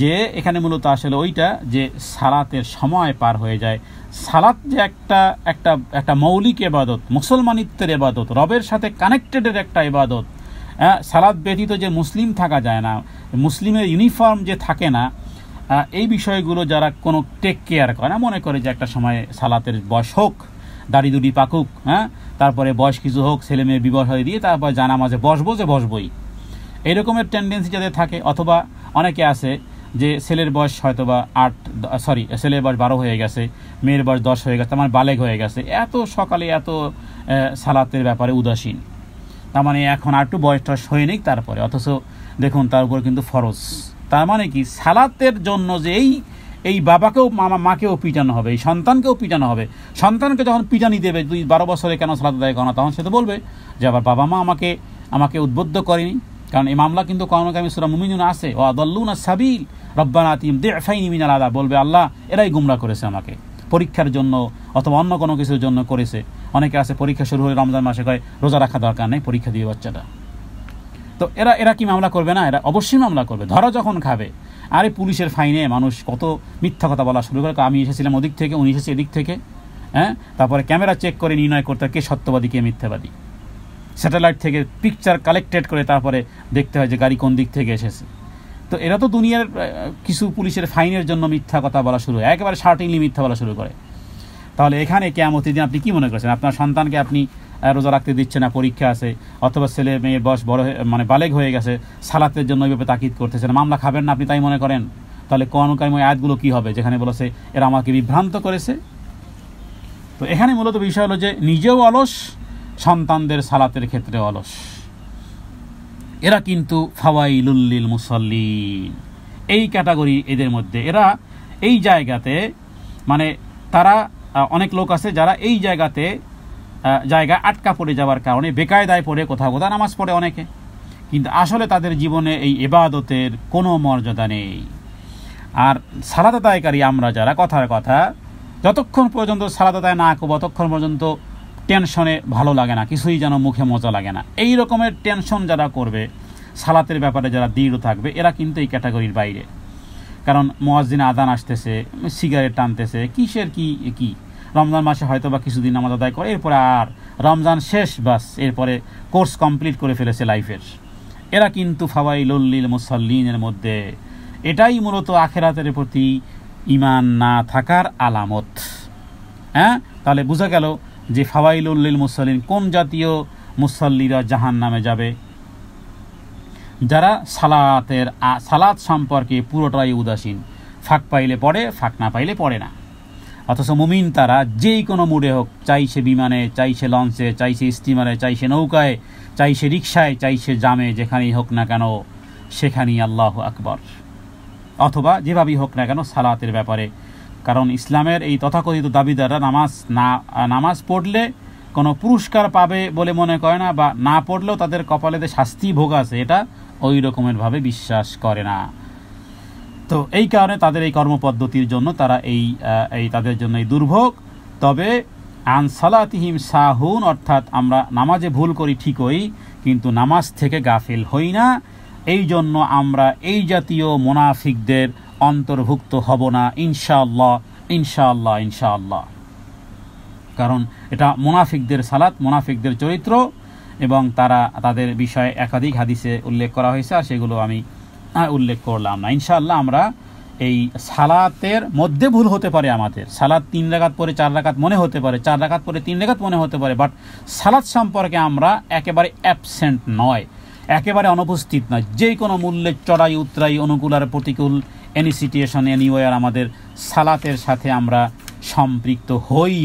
S1: যে এখানে মূলত আসলে ওইটা যে সালাতের সময় পার হয়ে যায়। সালাত যে একটা মৌলিক ইবাদত, মুসলমানিত্বের ইবাদত, রবের সাথে কানেক্টেডের একটা ইবাদত। সালাত ব্যতীত যে মুসলিম থাকা যায় না, মুসলিমের ইউনিফর্ম যে থাকে না, এই বিষয়গুলো যারা কোনো টেক কেয়ার করে না, মনে করে যে একটা সময় সালাতের বয়স হোক, দাড়ি দুড়ি পাকুক, হ্যাঁ তারপরে বয়স কিছু হোক, ছেলে মেয়ে বিবাহ হয়ে দিয়ে তারপর জানামাজে বসবই, এরকমের টেন্ডেন্সি যাদের থাকে। অথবা অনেকে আছে যে ছেলের বয়স হয়তো বা ছেলের বয়স 12 হয়ে গেছে, মেয়ের বয়স 10 হয়ে গেছে, আমার বালেগ হয়ে গেছে, এত সকালে এত সালাতের ব্যাপারে উদাসীন, তার মানে এখন আর একটু বয়সটা হয়ে নিক তারপরে, অথচ দেখুন তার উপর কিন্তু ফরজ। তার মানে কি, সালাতের জন্য যে এই বাবাকেও মাকেও পিটানো হবে, এই সন্তানকেও পিটানো হবে। সন্তানকে যখন পিটানি দেবে, তুই 12 বছরে কেন সালাত আদায় করো না, তখন সে তো বলবে যে আবার বাবা মা আমাকে উদ্বুদ্ধ করেনি। কারণ এই মামলা কিন্তু কোরআনুল কারীমে সূরা মুমিনুন আছে, ওয়া আদাল্লুনা সাবিল রব্বানা আতিহিম দি'ফাইনি মিনাল আযাব, বলবে আল্লাহ এরাই গুমরা করেছে আমাকে, পরীক্ষার জন্য অথবা অন্য কোনো কিছুর জন্য করেছে। অনেকে আছে পরীক্ষা শুরু হলে রমজান মাসে কয় রোজা রাখা দরকার নেই, পরীক্ষা দিয়ে বাচ্চাটা। তো এরা কি মামলা করবে না? এরা অবশ্যই মামলা করবে, ধরা যখন খাবে। আরে পুলিশের ফাইনে মানুষ কত মিথ্যা কথা বলা শুরু করে, আমি এসেছিলাম ওদিক থেকে, উনি এসেছে এদিক থেকে, হ্যাঁ তারপরে ক্যামেরা চেক করে নির্ণয় করতে কে সত্যবাদী কে মিথ্যাবাদী, স্যাটেলাইট থেকে পিকচার কালেক্টেড করে তারপরে দেখতে হয় যে গাড়ি কোন দিক থেকে এসেছে। তো এরা তো দুনিয়ার কিছু পুলিশের ফাইনের জন্য মিথ্যা কথা বলা শুরু হয়, একেবারে শার্টিংলি মিথ্যা বলা শুরু করে। তাহলে এখানে কিয়ামতের দিন আপনি কি মনে করছেন, আপনার সন্তানকে আপনি রোজা রাখতে দিচ্ছে না, পরীক্ষা আছে, অথবা ছেলে মেয়ের বয়স বড় মানে বালেগ হয়ে গেছে, সালাতের জন্য ওইভাবে তাকিদ করতেছেন, মামলা খাবেন না আপনি তাই মনে করেন? তাহলে কোরআনুল কারীমের আয়াতগুলো কি হবে যেখানে বলেছে এরা আমাকে বিভ্রান্ত করেছে? তো এখানে মূলত বিষয় হলো যে নিজেও অলস, সন্তানদের সালাতের ক্ষেত্রে অলস। এরা কিন্তু ফাওয়াইলুল লিল মুসাল্লিন, এই ক্যাটাগরি এদের মধ্যে। এরা এই জায়গাতে মানে তারা অনেক লোক আছে যারা এই জায়গায় আটকা পড়ে যাওয়ার কারণে বেকায়দায় পড়ে কোথাও নামাজ পড়ে অনেকে, কিন্তু আসলে তাদের জীবনে এই ইবাদতের কোনো মর্যাদা নেই। আর সালাত আদায়কারী আমরা যারা, কথার কথা, যতক্ষণ পর্যন্ত সালাত আদায় না করবো ততক্ষণ পর্যন্ত টেনশনে ভালো লাগে না, কিছুই যেন মুখে মজা লাগে না। এই রকমের টেনশন যারা করবে, সালাতের ব্যাপারে যারা দৃঢ় থাকবে, এরা কিন্তু এই ক্যাটাগরির বাইরে। কারণ মুয়াজ্জিন আযান আসতেছে, সিগারেট টানতেছে, কিসের কি রমজান মাসে হয়তো বা কিছুদিন নামাজ আদায় করে, এরপরে আর রমজান শেষ, বাস এরপরে কোর্স কমপ্লিট করে ফেলেছে লাইফের। এরা কিন্তু ফাওয়াইলুল লিল মুসাল্লিনের মধ্যে। এটাই মূলত আখিরাতের প্রতি ঈমান না থাকার আলামত। হ্যাঁ, তাহলে বোঝা গেল যে ফাওয়াইলুল লিল মুসাল্লিন কোন জাতীয় মুসাল্লিরা জাহান্নামে যাবে? যারা সালাত সম্পর্কে পুরোটাই উদাসীন, ফাঁক পাইলে পড়ে, ফাঁক না পাইলে পড়ে না। অথচ মুমিন তারা যেই কোনো মুডে হোক, চাই সে বিমানে, চাই সে লঞ্চে, চাই সে স্টিমারে, চাই সে নৌকায়, চাই সে রিকশায়, চাই সে জামে, যেখানেই হোক না কেন সেখানেই আল্লাহু আকবার, অথবা যেভাবেই হোক না কেন সালাতের ব্যাপারে। কারণ ইসলামের এই তথাকথিত দাবিদাররা নামাজ পড়লে কোনো পুরস্কার পাবে বলে মনে করে না, বা না পড়লেও তাদের কপালে শাস্তি ভোগ আছে, এটা ওই রকমেরভাবে বিশ্বাস করে না। তো এই কারণে তাদের এই কর্মপদ্ধতির জন্য তারা এই তাদের জন্য এই দুর্ভোগ। তবে আন সালাতিহিম সাহুন, অর্থাৎ আমরা নামাজে ভুল করি ঠিকই, কিন্তু নামাজ থেকে গাফিল হই না। এই জন্য আমরা এই জাতীয় মুনাফিকদের অন্তর্ভুক্ত হব না ইনশাআল্লাহ, ইনশাআল্লাহ, ইনশাআল্লাহ। কারণ এটা মুনাফিকদের সালাত, মুনাফিকদের চরিত্র, এবং তাদের বিষয়ে একাধিক হাদিসে উল্লেখ করা হয়েছে, আর সেগুলো আমি উল্লেখ করলাম না। ইনশাআল্লাহ আমরা এই সালাতের মধ্যে ভুল হতে পারে, আমাদের সালাত 3 রাকাত পরে 4 রাকাত মনে হতে পারে, 4 রাকাত পরে 3 রাকাত মনে হতে পারে, বাট সালাত সম্পর্কে আমরা একেবারে অ্যাবসেন্ট নয়, একেবারে অনুপস্থিত নয়। যে কোনো মূল্যে চড়াই উতরাই, অনুকূল আর প্রতিকূল, এনি সিচুয়েশন এনিওয়ার আমাদের সালাতের সাথে আমরা সম্পৃক্ত হই।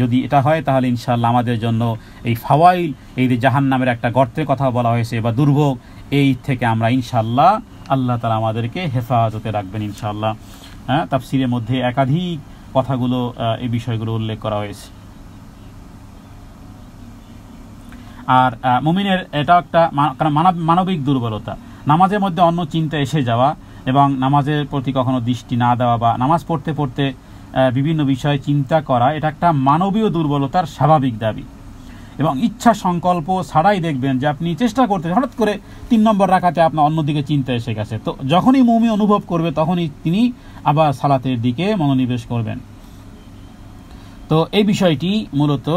S1: যদি এটা হয় তাহলে ইনশাআল্লাহ আমাদের জন্য এই ফাওয়াইল, এই যে জাহান্নামের একটা গর্তের কথা বলা হয়েছে বা দুর্ভোগ, এই থেকে আমরা ইনশাআল্লাহ আল্লাহ তাআলা আমাদেরকে হেফাজতে রাখবেন ইনশাআল্লাহ। তাফসীরের মধ্যে একাধিক কথাগুলো, এই বিষয়গুলো উল্লেখ করা হয়েছে। আর মুমিনের এটা একটা মানবিক দুর্বলতা, নামাজের মধ্যে অন্য চিন্তা এসে যাওয়া এবং নামাজের প্রতি কখনো দৃষ্টি না দেওয়া, বা নামাজ পড়তে পড়তে বিভিন্ন বিষয়ে চিন্তা করা, এটা একটা মানবীয় দুর্বলতার স্বাভাবিক দাবি। এবং ইচ্ছা সংকল্প ছাড়াই দেখবেন যে আপনি চেষ্টা করতে হঠাৎ করে 3 নম্বর রাকাতে আপনার অন্যদিকে চিন্তা এসে গেছে, তো যখনই মুমিন অনুভব করবে তখনই তিনি আবার সালাতের দিকে মনোনিবেশ করবেন। তো এই বিষয়টি মূলত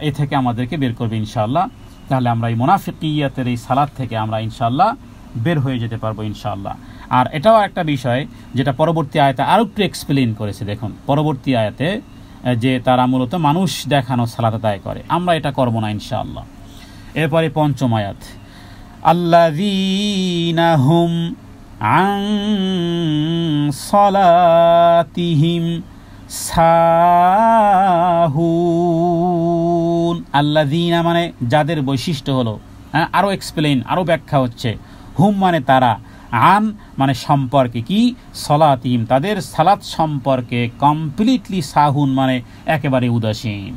S1: এ থেকে আমাদেরকে বের করবে ইনশাআল্লাহ। তাহলে আমরা এই মুনাফিকিয়াতের এই সালাত থেকে আমরা ইনশাআল্লাহ বের হয়ে যেতে পারবো ইনশাআল্লাহ। আর এটাও একটা বিষয় যেটা পরবর্তী আয়াতে আরো একটু এক্সপ্লেইন করেছে। দেখুন পরবর্তী আয়াতে যে তারা মূলত মানুষ দেখানো সালাত আদায় করে, আমরা এটা করব না ইনশাআল্লাহ। এরপরে 5ম আয়াত, আল্লাযীনা হুম আন সালাতিহিম সাহুন। আল্লাযীনা মানে যাদের বৈশিষ্ট্য হলো, আরো এক্সপ্লেইন, আরো ব্যাখ্যা হচ্ছে। হুম মানে তারা, আন মানে সম্পর্কে, কি সালাতিহিম তাদের সালাত সম্পর্কে, কমপ্লিটলি সাহুন মানে একেবারে উদাসীন।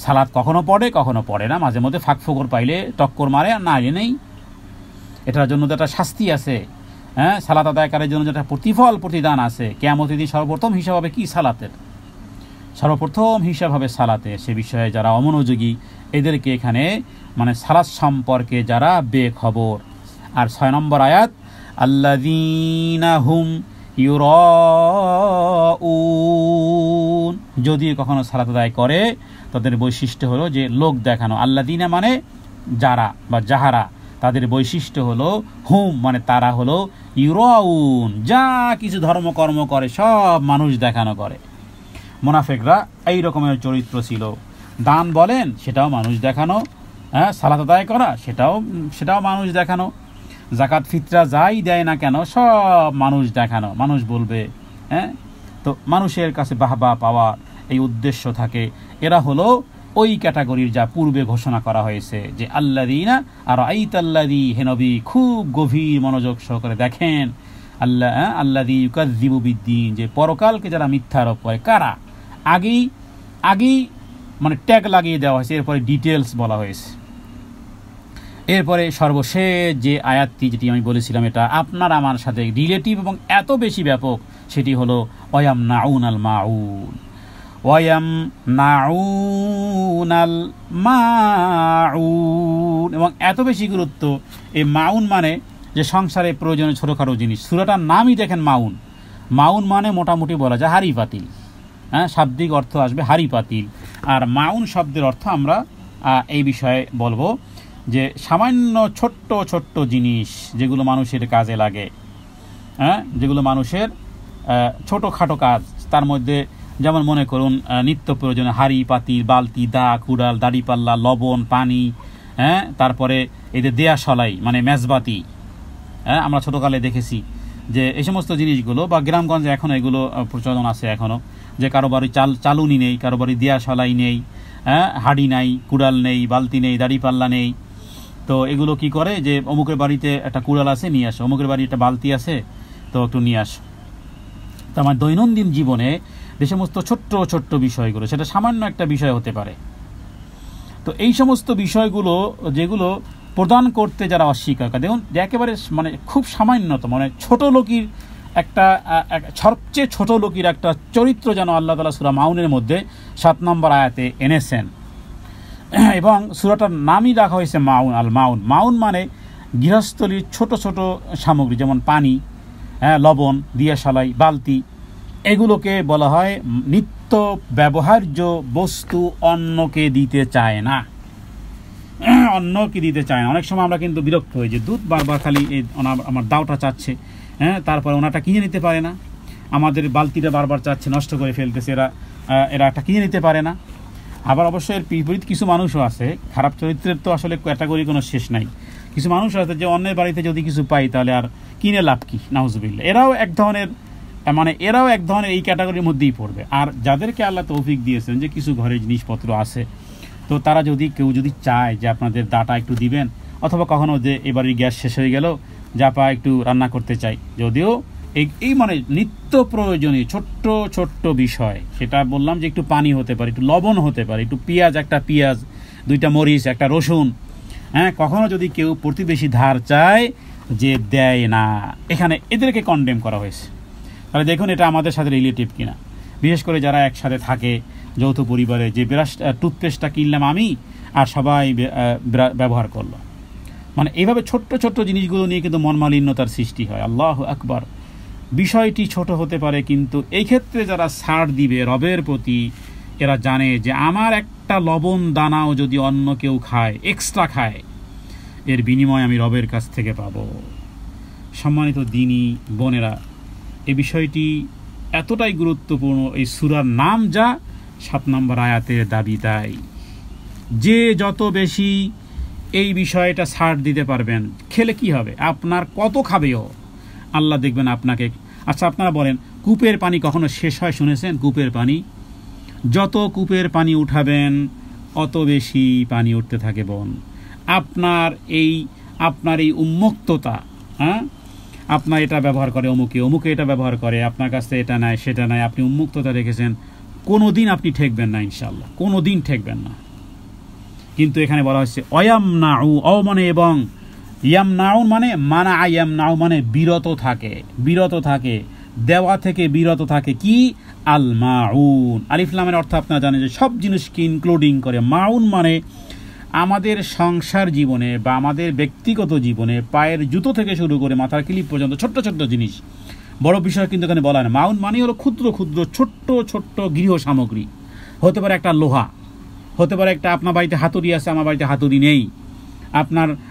S1: সালাত কখনো পড়ে কখনো পড়ে না, মাঝে মধ্যে ফাঁক ফোকর পাইলে টক্কর মারে, আর না নেই। এটার জন্য তো একটা শাস্তি আছে, সালাত আদায়কারীর জন্য যেটা প্রতিদান আছে। কিয়ামতের দিন সর্বপ্রথম হিসাব হবে কি সালাতের, সর্বপ্রথম হিসাব হবে সালাতের। সে বিষয়ে যারা অমনোযোগী এদেরকে এখানে মানে সালাত সম্পর্কে যারা বেখবর। আর 6 নম্বর আয়াত, আল্লাযীনা হুম ইউরাউন, যদি কখনো সালাত আদায় করে তাদের বৈশিষ্ট্য হলো যে লোক দেখানো। আল্লাযীনা মানে যারা বা যাহারা, তাদের বৈশিষ্ট্য হলো হুম মানে তারা হলো ইউরাউন, যা কিছু ধর্মকর্ম করে সব মানুষ দেখানো করে। মুনাফিকরা এই রকমের চরিত্র ছিল। দান বলেন সেটাও মানুষ দেখানো, সালাত আদায় করা সেটাও মানুষ দেখানো, জাকাত ফিতরা যাই দেয় না কেন সব মানুষ দেখানো, মানুষ বলবে। তো মানুষের কাছে বাহবা পাওয়ার এই উদ্দেশ্য থাকে। এরা হলো ওই ক্যাটাগরির যা পূর্বে ঘোষণা করা হয়েছে যে আল্লাযীনা আর আইতাল্লাযী, হে নবী খুব গভীর মনোযোগ সহকারে দেখেন, আল্লাযী ইউকাযযিবু বিদ্দীন, যে পরকালকে যারা মিথ্যা আরোপ করে। কারা? আগেই মানে ট্যাগ লাগিয়ে দেওয়া হয়েছে, এরপরে ডিটেলস বলা হয়েছে। এরপরে সর্বশেষ যে আয়াতটি, যেটি আমি বলেছিলাম এটা আপনার আমার সাথে রিলেটিভ এবং এত বেশি ব্যাপক, সেটি হলো ওয়ায়ামনাউনাল মাউন। ওয়ায়ামনাউনাল মাউন, এবং এত বেশি গুরুত্ব এই মাউন মানে যে সংসারে প্রয়োজনীয় ছোটোখাটো জিনিস। সূরাটার নামই দেখেন মাউন। মাউন মানে মোটামুটি বলা যায় হাড়ি পাতিল, শাব্দিক অর্থ আসবে হাড়ি পাতিল। আর মাউন শব্দের অর্থ আমরা এই বিষয়ে বলবো যে সামান্য ছোট্ট ছোট্ট জিনিস যেগুলো মানুষের কাজে লাগে, যেগুলো মানুষের ছোটোখাটো কাজ, তার মধ্যে যেমন মনে করুন নিত্য প্রয়োজনে হাড়ি পাতিল, বালতি, দা, কুড়াল, দাড়িপাল্লা, লবণ, পানি, তারপরে এই যে দেয়া সলাই মানে মেজবাতি, আমরা ছোটোকালে দেখেছি যে এই সমস্ত জিনিসগুলো, বা গ্রামগঞ্জে এখনও এগুলো প্রচলন আছে এখনও, যে কারো বাড়ি চালুনি নেই, কারো বাড়ি দিয়াশালাই নেই, হাঁড়ি নাই, কুড়াল নেই, বালতি নেই, দাড়িপাল্লা নেই, তো এগুলো কি করে যে অমুকের বাড়িতে একটা কুড়াল আছে নিয়ে আসো, অমুকের বাড়ি একটা বালতি আছে তো একটু নিয়ে আসো। তো আমার দৈনন্দিন জীবনে যে সমস্ত ছোট্ট ছোট্ট বিষয়গুলো, সেটা সামান্য একটা বিষয় হতে পারে, তো এই সমস্ত বিষয়গুলো যেগুলো প্রদান করতে যারা অস্বীকার করে, দেখুন একেবারে মানে খুব সামান্যতম, মানে ছোট লোকের একটা সবচেয়ে ছোট লোকের একটা চরিত্র যেন আল্লাহ তাআলা সূরা মাউনের মধ্যে 7 নম্বর আয়াতে এনেছেন, এবং সূরাটার নামই রাখা হয়েছে মাউন। আল মাউন, মাউন মানে গৃহস্থলীর ছোট ছোট সামগ্রী, যেমন পানি, লবণ, দিয়াশালাই, বালতি, এগুলোকে বলা হয় নিত্য ব্যবহার্য বস্তু। অন্যকে দিতে চায় না, অন্যকে দিতে চায় না। অনেক সময় আমরা কিন্তু বিরক্ত হই যে দুধ বারবার খালি আমার দাওটা চাচ্ছে, তারপরে ওনাটা কিনে নিতে পারে না, আমাদের বালতিটা বারবার চাচ্ছে, নষ্ট করে ফেলতেছে, এরা একটা কিনে নিতে পারে না। আবার অবশ্যই এর বিপরীত কিছু মানুষও আছে, খারাপ চরিত্রের তো আসলে ক্যাটাগরি কোনো শেষ নাই। কিছু মানুষ আছে যে অন্যের বাড়িতে যদি কিছু পাই তাহলে আর কিনে লাভ কি, নাউজুবিল্লাহ। এরাও এক ধরনের এই ক্যাটাগরির মধ্যেই পড়বে। আর যাদেরকে আল্লাহ তৌফিক দিয়েছেন যে কিছু ঘরে জিনিসপত্র আছে, তো তারা কেউ যদি চায় যে আপনাদের দাটা একটু দিবেন, অথবা কখনো যে এবারে গ্যাস শেষ হয়ে গেল, জাপা একটু রান্না করতে চাই, যদিও এই মানে নিত্য প্রয়োজনীয় ছোট্ট ছোট্ট বিষয়, সেটা বললাম যে একটু পানি হতে পারে, একটু লবণ হতে পারে, একটু একটা পেঁয়াজ, 2টা মরিচ, একটা রসুন, কখনো যদি কেউ প্রতিবেশী ধার চায় যে দেয় না, এখানে এদেরকে কন্ডেম করা হয়েছে। তাহলে দেখুন এটা আমাদের সাথে রিলেটিভ কিনা। বিশেষ করে যারা একসাথে থাকে যৌথ পরিবারে, যে টুথপেস্টটা কিনলাম আমি আর সবাই ব্যবহার করলো, মানে এইভাবে ছোট্ট ছোট্ট জিনিসগুলো নিয়ে কিন্তু মনমালিন্যতার সৃষ্টি হয়। আল্লাহু আকবার। বিষয়টি ছোট হতে পারে, কিন্তু এই ক্ষেত্রে যারা ছাড় দিবে রবের প্রতি, এরা জানে যে আমার একটা লবণ দানাও যদি অন্য কেউ খায়, এক্সট্রা খায়, এর বিনিময় আমি রবের কাছ থেকে পাবো। সম্মানিত দিনী বোনেরা, এই বিষয়টি এতটাই গুরুত্বপূর্ণ, এই সূরার নাম যা 7 নম্বর আয়াতের দাবি তাই। যে যত বেশি এই বিষয়টা ছাড় দিতে পারবেন, খেলে কি হবে, আপনার কত খাবেও আল্লাহ দেখবেন আপনাকে। আচ্ছা আপনারা বলেন, কূপের পানি কখনো শেষ হয় শুনেছেন? কূপের পানি, যত কূপের পানি উঠাবেন অত বেশি পানি উঠতে থাকে বোন। আপনার এই উন্মুক্ততা, আপনার এটা ব্যবহার করে অমুকে এটা ব্যবহার করে, আপনার কাছে এটা নাই সেটা নাই, আপনি উন্মুক্ততা রেখেছেন, কোনো দিন আপনি ঠেকবেন না ইনশাআল্লাহ, কোনো দিন ঠেকবেন না। কিন্তু এখানে বলা হচ্ছে অয়ামনাউ, মানে এবং ইয়ামনাউ মানে মানা, ইয়ামনাউ মানে বিরত থাকে, দেওয়া থেকে বিরত থাকে। কি? আল মাউন। আলিফ লামের অর্থ আপনারা জানেন যে সব জিনিসকে ইনক্লুডিং করে। মাউন মানে আমাদের সংসার জীবনে বা আমাদের ব্যক্তিগত জীবনে পায়ের জুতো থেকে শুরু করে মাথার ক্লিপ পর্যন্ত ছোট্ট ছোট্ট জিনিস, বড় বিষয় কিন্তু এখানে বলা হয় না। মাউন মানে হলো ক্ষুদ্র ক্ষুদ্র ছোট্ট ছোট্ট গৃহ সামগ্রী। হতে পারে একটা লোহা, হতে পারে একটা, আপনার বাড়িতে হাতুড়ি আছে, আমার বাড়িতে হাতুড়ি নেই,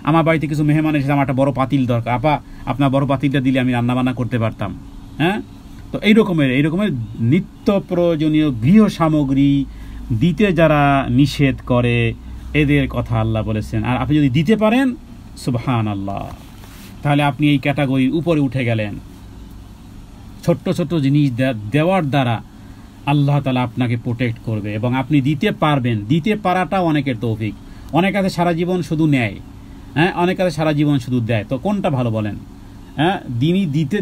S1: আমার বাড়িতে কিছু মেহমান এসেছে, আমার একটা বড় পাতিল দরকার, আপনার বড় পাতিলটা দিলে আমি রান্নাবান্না করতে পারতাম। তো এই রকমের নিত্য প্রয়োজনীয় গৃহ সামগ্রী দিতে যারা নিষেধ করে, এদের কথা আল্লাহ বলেছেন। আর আপনি যদি দিতে পারেন, সুবহানাল্লাহ, তাহলে আপনি এই ক্যাটাগরির উপরে উঠে গেলেন। ছোট্ট ছোট্ট জিনিস দেওয়ার দ্বারা আল্লাহ তাআলা আপনাকে প্রোটেক্ট করবে এবং আপনি দিতে পারবেন। দিতে পারাটাও অনেকের তৌফিক। অনেক আছে সারা জীবন শুধু নেয়, অনেক আছে সারা জীবন শুধু দেয়। তো কোনটা ভালো বলেন? যিনি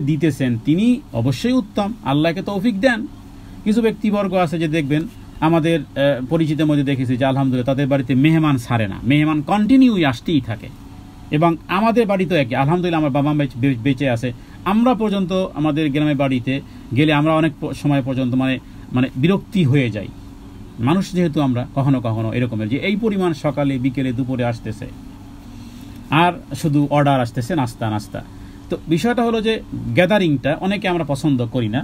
S1: দিতেছেন তিনি অবশ্যই উত্তম, আল্লাহকে তৌফিক দেন। কিছু ব্যক্তিবর্গ আছে যে দেখবেন আমাদের পরিচিতের মধ্যে দেখেছি যে আলহামদুলিল্লাহ তাদের বাড়িতে মেহমান ছাড়ে না, মেহমান কন্টিনিউই আসতেই থাকে। এবং আমাদের বাড়িতেও একই, আলহামদুলিল্লাহ আমার বাবা মা বেঁচে আছে, আমরা পর্যন্ত আমাদের গ্রামের বাড়িতে গেলে আমরা অনেক সময় পর্যন্ত মানে বিরক্তি হয়ে যাই। মানুষ যেহেতু আমরা, কখনো কখনো এরকমের যে এই পরিমাণ সকালে বিকেলে দুপুরে আসতেছে আর শুধু অর্ডার আসতেছে, নাস্তা। তো বিষয়টা হলো যে গ্যাদারিংটা অনেকে আমরা পছন্দ করি না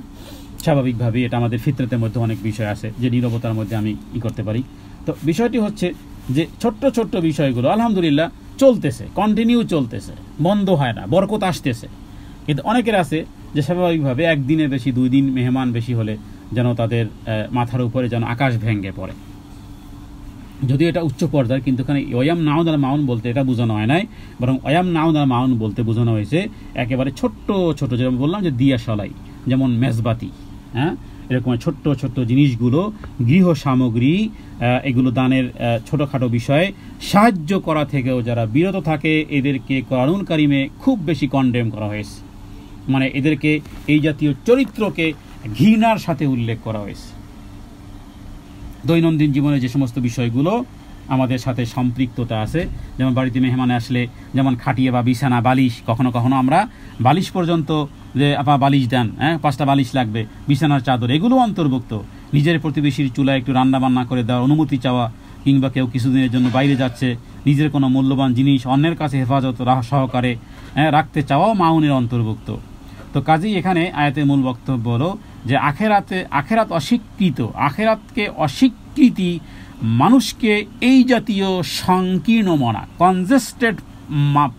S1: স্বাভাবিকভাবেই। এটা আমাদের ফিতরতের মধ্যে অনেক বিষয় আছে যে নীরবতার মধ্যে আমি করতে পারি। তো বিষয়টি হচ্ছে যে ছোট্ট ছোট্ট বিষয়গুলো আলহামদুলিল্লাহ চলতেছে, কন্টিনিউ চলতেছে, বন্ধ হয় না, বরকত আসতেছে। কিন্তু অনেকের আছে যে স্বাভাবিকভাবে একদিনে বেশি, 2 দিন মেহমান বেশি হলে যেন তাদের মাথার উপরে যেন আকাশ ভেঙে পড়ে। যদিও এটা উচ্চ পর্যায়ে, কিন্তু এখানে ওয়াম নাউন আল মাউন বলতে এটা বোঝানো হয় নাই, বরং ওয়াম নাউন আল মাউন বলতে বোঝানো হয়েছে একেবারে ছোট্ট ছোট, যেমন বললাম যে দিয়াশালাই, যেমন মেজবাতি, এরকম ছোট্ট ছোট্ট জিনিসগুলো, গৃহ সামগ্রী, এগুলো দানের ছোটোখাটো বিষয়ে সাহায্য করা থেকেও যারা বিরত থাকে এদেরকে কোরআনুল কারিমে খুব বেশি কন্ডেম করা হয়েছে। মানে এদেরকে, এই জাতীয় চরিত্রকে ঘৃণার সাথে উল্লেখ করা হয়েছে। দৈনন্দিন জীবনে যে সমস্ত বিষয়গুলো আমাদের সাথে সম্পৃক্ততা আছে, যেমন বাড়িতে মেহমান আসলে যেমন খাটিয়ে বা বিছানা, বালিশ, কখনো কখনো আমরা বালিশ পর্যন্ত যে আপা বালিশ দেন, 5টা বালিশ লাগবে, বিছানার চাদর, এগুলো অন্তর্ভুক্ত। নিজের প্রতিবেশীর চুলায় একটু রান্না বান্না করে দেওয়ার অনুমতি চাওয়া, কিংবা কেউ কিছুদিনের জন্য বাইরে যাচ্ছে, নিজের কোনো মূল্যবান জিনিস অন্যের কাছে হেফাজত সহকারে রাখতে চাওয়াও মাউনের অন্তর্ভুক্ত। তো কাজেই এখানে আয়াতের মূল বক্তব্য হলো যে আখেরাত অস্বীকৃত, আখেরাতকে অস্বীকৃতি মানুষকে এই জাতীয় সংকীর্ণ মনা, কনজেস্টেড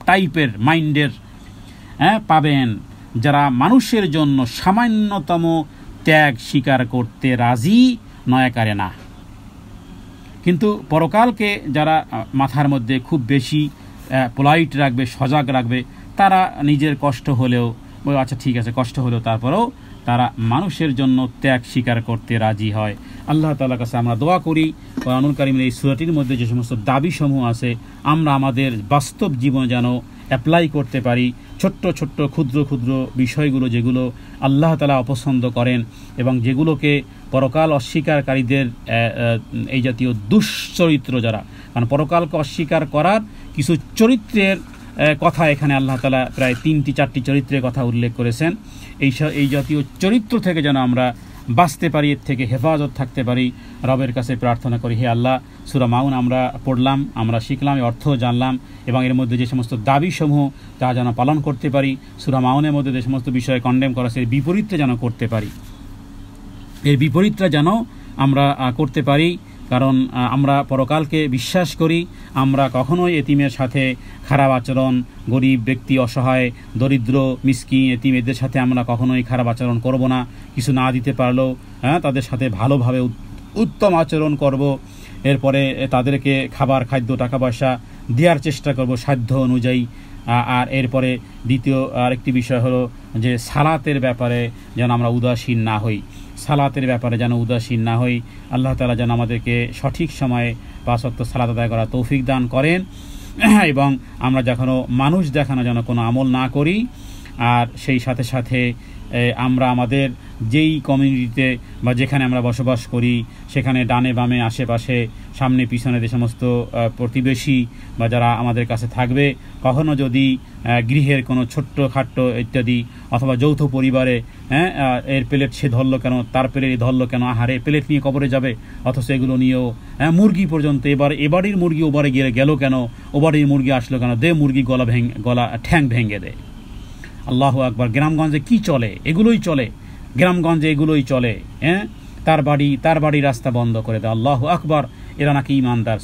S1: টাইপের মাইন্ডের পাবেন, যারা মানুষের জন্য সামান্যতম ত্যাগ স্বীকার করতে রাজি নয়াকারে না। কিন্তু পরকালকে যারা মাথার মধ্যে খুব বেশি পোলাইট রাখবে, সজাগ রাখবে, তারা নিজের কষ্ট হলেও, আচ্ছা ঠিক আছে কষ্ট হলেও, তারপরেও তারা মানুষের জন্য ত্যাগ স্বীকার করতে রাজি হয়। আল্লাহ তাআলার কাছে আমরা দোয়া করি কোরআনুল কারীমের এই সূরাটির মধ্যে যে সমস্ত দাবিসমূহ আছে আমরা আমাদের বাস্তব জীবনে যেন অ্যাপ্লাই করতে পারি। ছোট্ট ছোট্ট ক্ষুদ্র ক্ষুদ্র বিষয়গুলো যেগুলো আল্লাহ তাআলা অপছন্দ করেন এবং যেগুলোকে পরকাল অস্বীকারীদের এই জাতীয় দুশ্চরিত্র যারা, কারণ পরকালকে অস্বীকার করার কিছু চরিত্রের কথা এখানে আল্লাহ তাআলা প্রায় 3-4টি চরিত্রের কথা উল্লেখ করেছেন। এই জাতীয় চরিত্র থেকে যেন আমরা বাঁচতে পারি, এর থেকে হেফাজত থাকতে পারি। রবের কাছে প্রার্থনা করি, হে আল্লাহ, সূরা মাউন আমরা পড়লাম, আমরা শিখলাম, এর অর্থ জানলাম এবং এর মধ্যে যে সমস্ত দাবিসমূহ তা যেন পালন করতে পারি। সূরা মাউনের মধ্যে যে সমস্ত বিষয়ে কন্ডেম করা এর বিপরীতটা যেন করতে পারি, এর বিপরীতটা যেন আমরা করতে পারি। কারণ আমরা পরকালকে বিশ্বাস করি, আমরা কখনোই এতিমের সাথে খারাপ আচরণ, গরিব ব্যক্তি, অসহায়, দরিদ্র, মিসকিন, এতিম এদের সাথে আমরা কখনোই খারাপ আচরণ করব না। কিছু না দিতে পারলেও তাদের সাথে ভালোভাবে উত্তম আচরণ করব। এরপরে তাদেরকে খাবার, খাদ্য, টাকা পয়সা দেওয়ার চেষ্টা করব সাধ্য অনুযায়ী। আর এরপরে দ্বিতীয় আরেকটি বিষয় হলো যে সালাতের ব্যাপারে যেন আমরা উদাসীন না হই, সালাতের ব্যাপারে যেন উদাসীন না হই। আল্লাহ তাআলা যেন আমাদেরকে সঠিক সময়ে 5 ওয়াক্ত সালাত আদায় করা তৌফিক দান করেন এবং আমরা যখনও মানুষ দেখানো যেন কোনো আমল না করি। আর সেই সাথে সাথে আমরা আমাদের যেই কমিউনিটিতে বা যেখানে আমরা বসবাস করি সেখানে ডানে বামে আশেপাশে সামনে পিছনে যে সমস্ত প্রতিবেশী বা যারা আমাদের কাছে থাকবে, কখনো যদি গৃহের কোনো ছোট্ট খাট্ট ইত্যাদি অথবা যৌথ পরিবারে এর প্লেট সে ধরলো কেন, তার প্লেট ধরলো কেন, আহারে প্লেট নিয়ে কবরে যাবে, অথচ এগুলো নিয়েও মুরগি পর্যন্ত এবাড়ির মুরগি ওবারে গেল কেন, ওবাড়ির মুরগি আসলো কেন, দে মুরগি গলা ঠ্যাং ভেঙে দেয়। আল্লাহু আকবার। গ্রামগঞ্জে কি চলে? এগুলোই চলে, গ্রামগঞ্জে এগুলোই চলে। তার বাড়ি রাস্তা বন্ধ করে দেয়। আল্লাহু আকবার। এরা নাকি ইমানদার।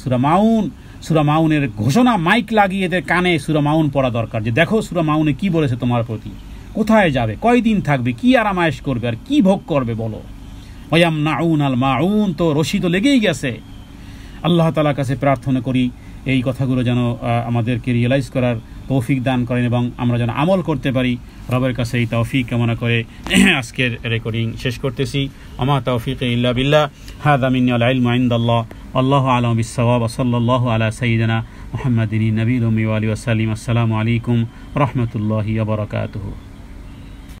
S1: সূরা মাউনের ঘোষণা মাইক লাগিয়ে এদের কানে সূরা মাউন পড়া দরকার, যে দেখো সূরা মাউনে কি বলেছে তোমার প্রতি, কোথায় যাবে, কয়দিন থাকবে, কি আরামায়েশ করবে আর কি ভোগ করবে বলো। ওয়ায়ামনাউন আল মাউন, তো রশি তো লেগেই গেছে। আল্লাহ তাআলার কাছে প্রার্থনা করি এই কথাগুলো যেন আমাদেরকে রিয়েলাইজ করার তৌফিক দান করেন এবং আমরা যেন আমল করতে পারি। রবের কাছে এই তৌফিক কামনা করে আজকের রেকর্ডিং শেষ করতেছি। আমা তৌফিক ইল্লা বিল্লাহ। হাযা মিন্নি আল ইলমু ইনদাল্লাহ। আল্লাহু আ'লামু বিস-সাওয়াব। সাল্লাল্লাহু আলা সাইয়্যিদিনা মুহাম্মাদিন নবিয়্যিল উম্মি ওয়া আলিহি ওয়া সাল্লাম। আসসালামু আলাইকুম ওয়া রাহমাতুল্লাহি ওয়া বারাকাতুহু।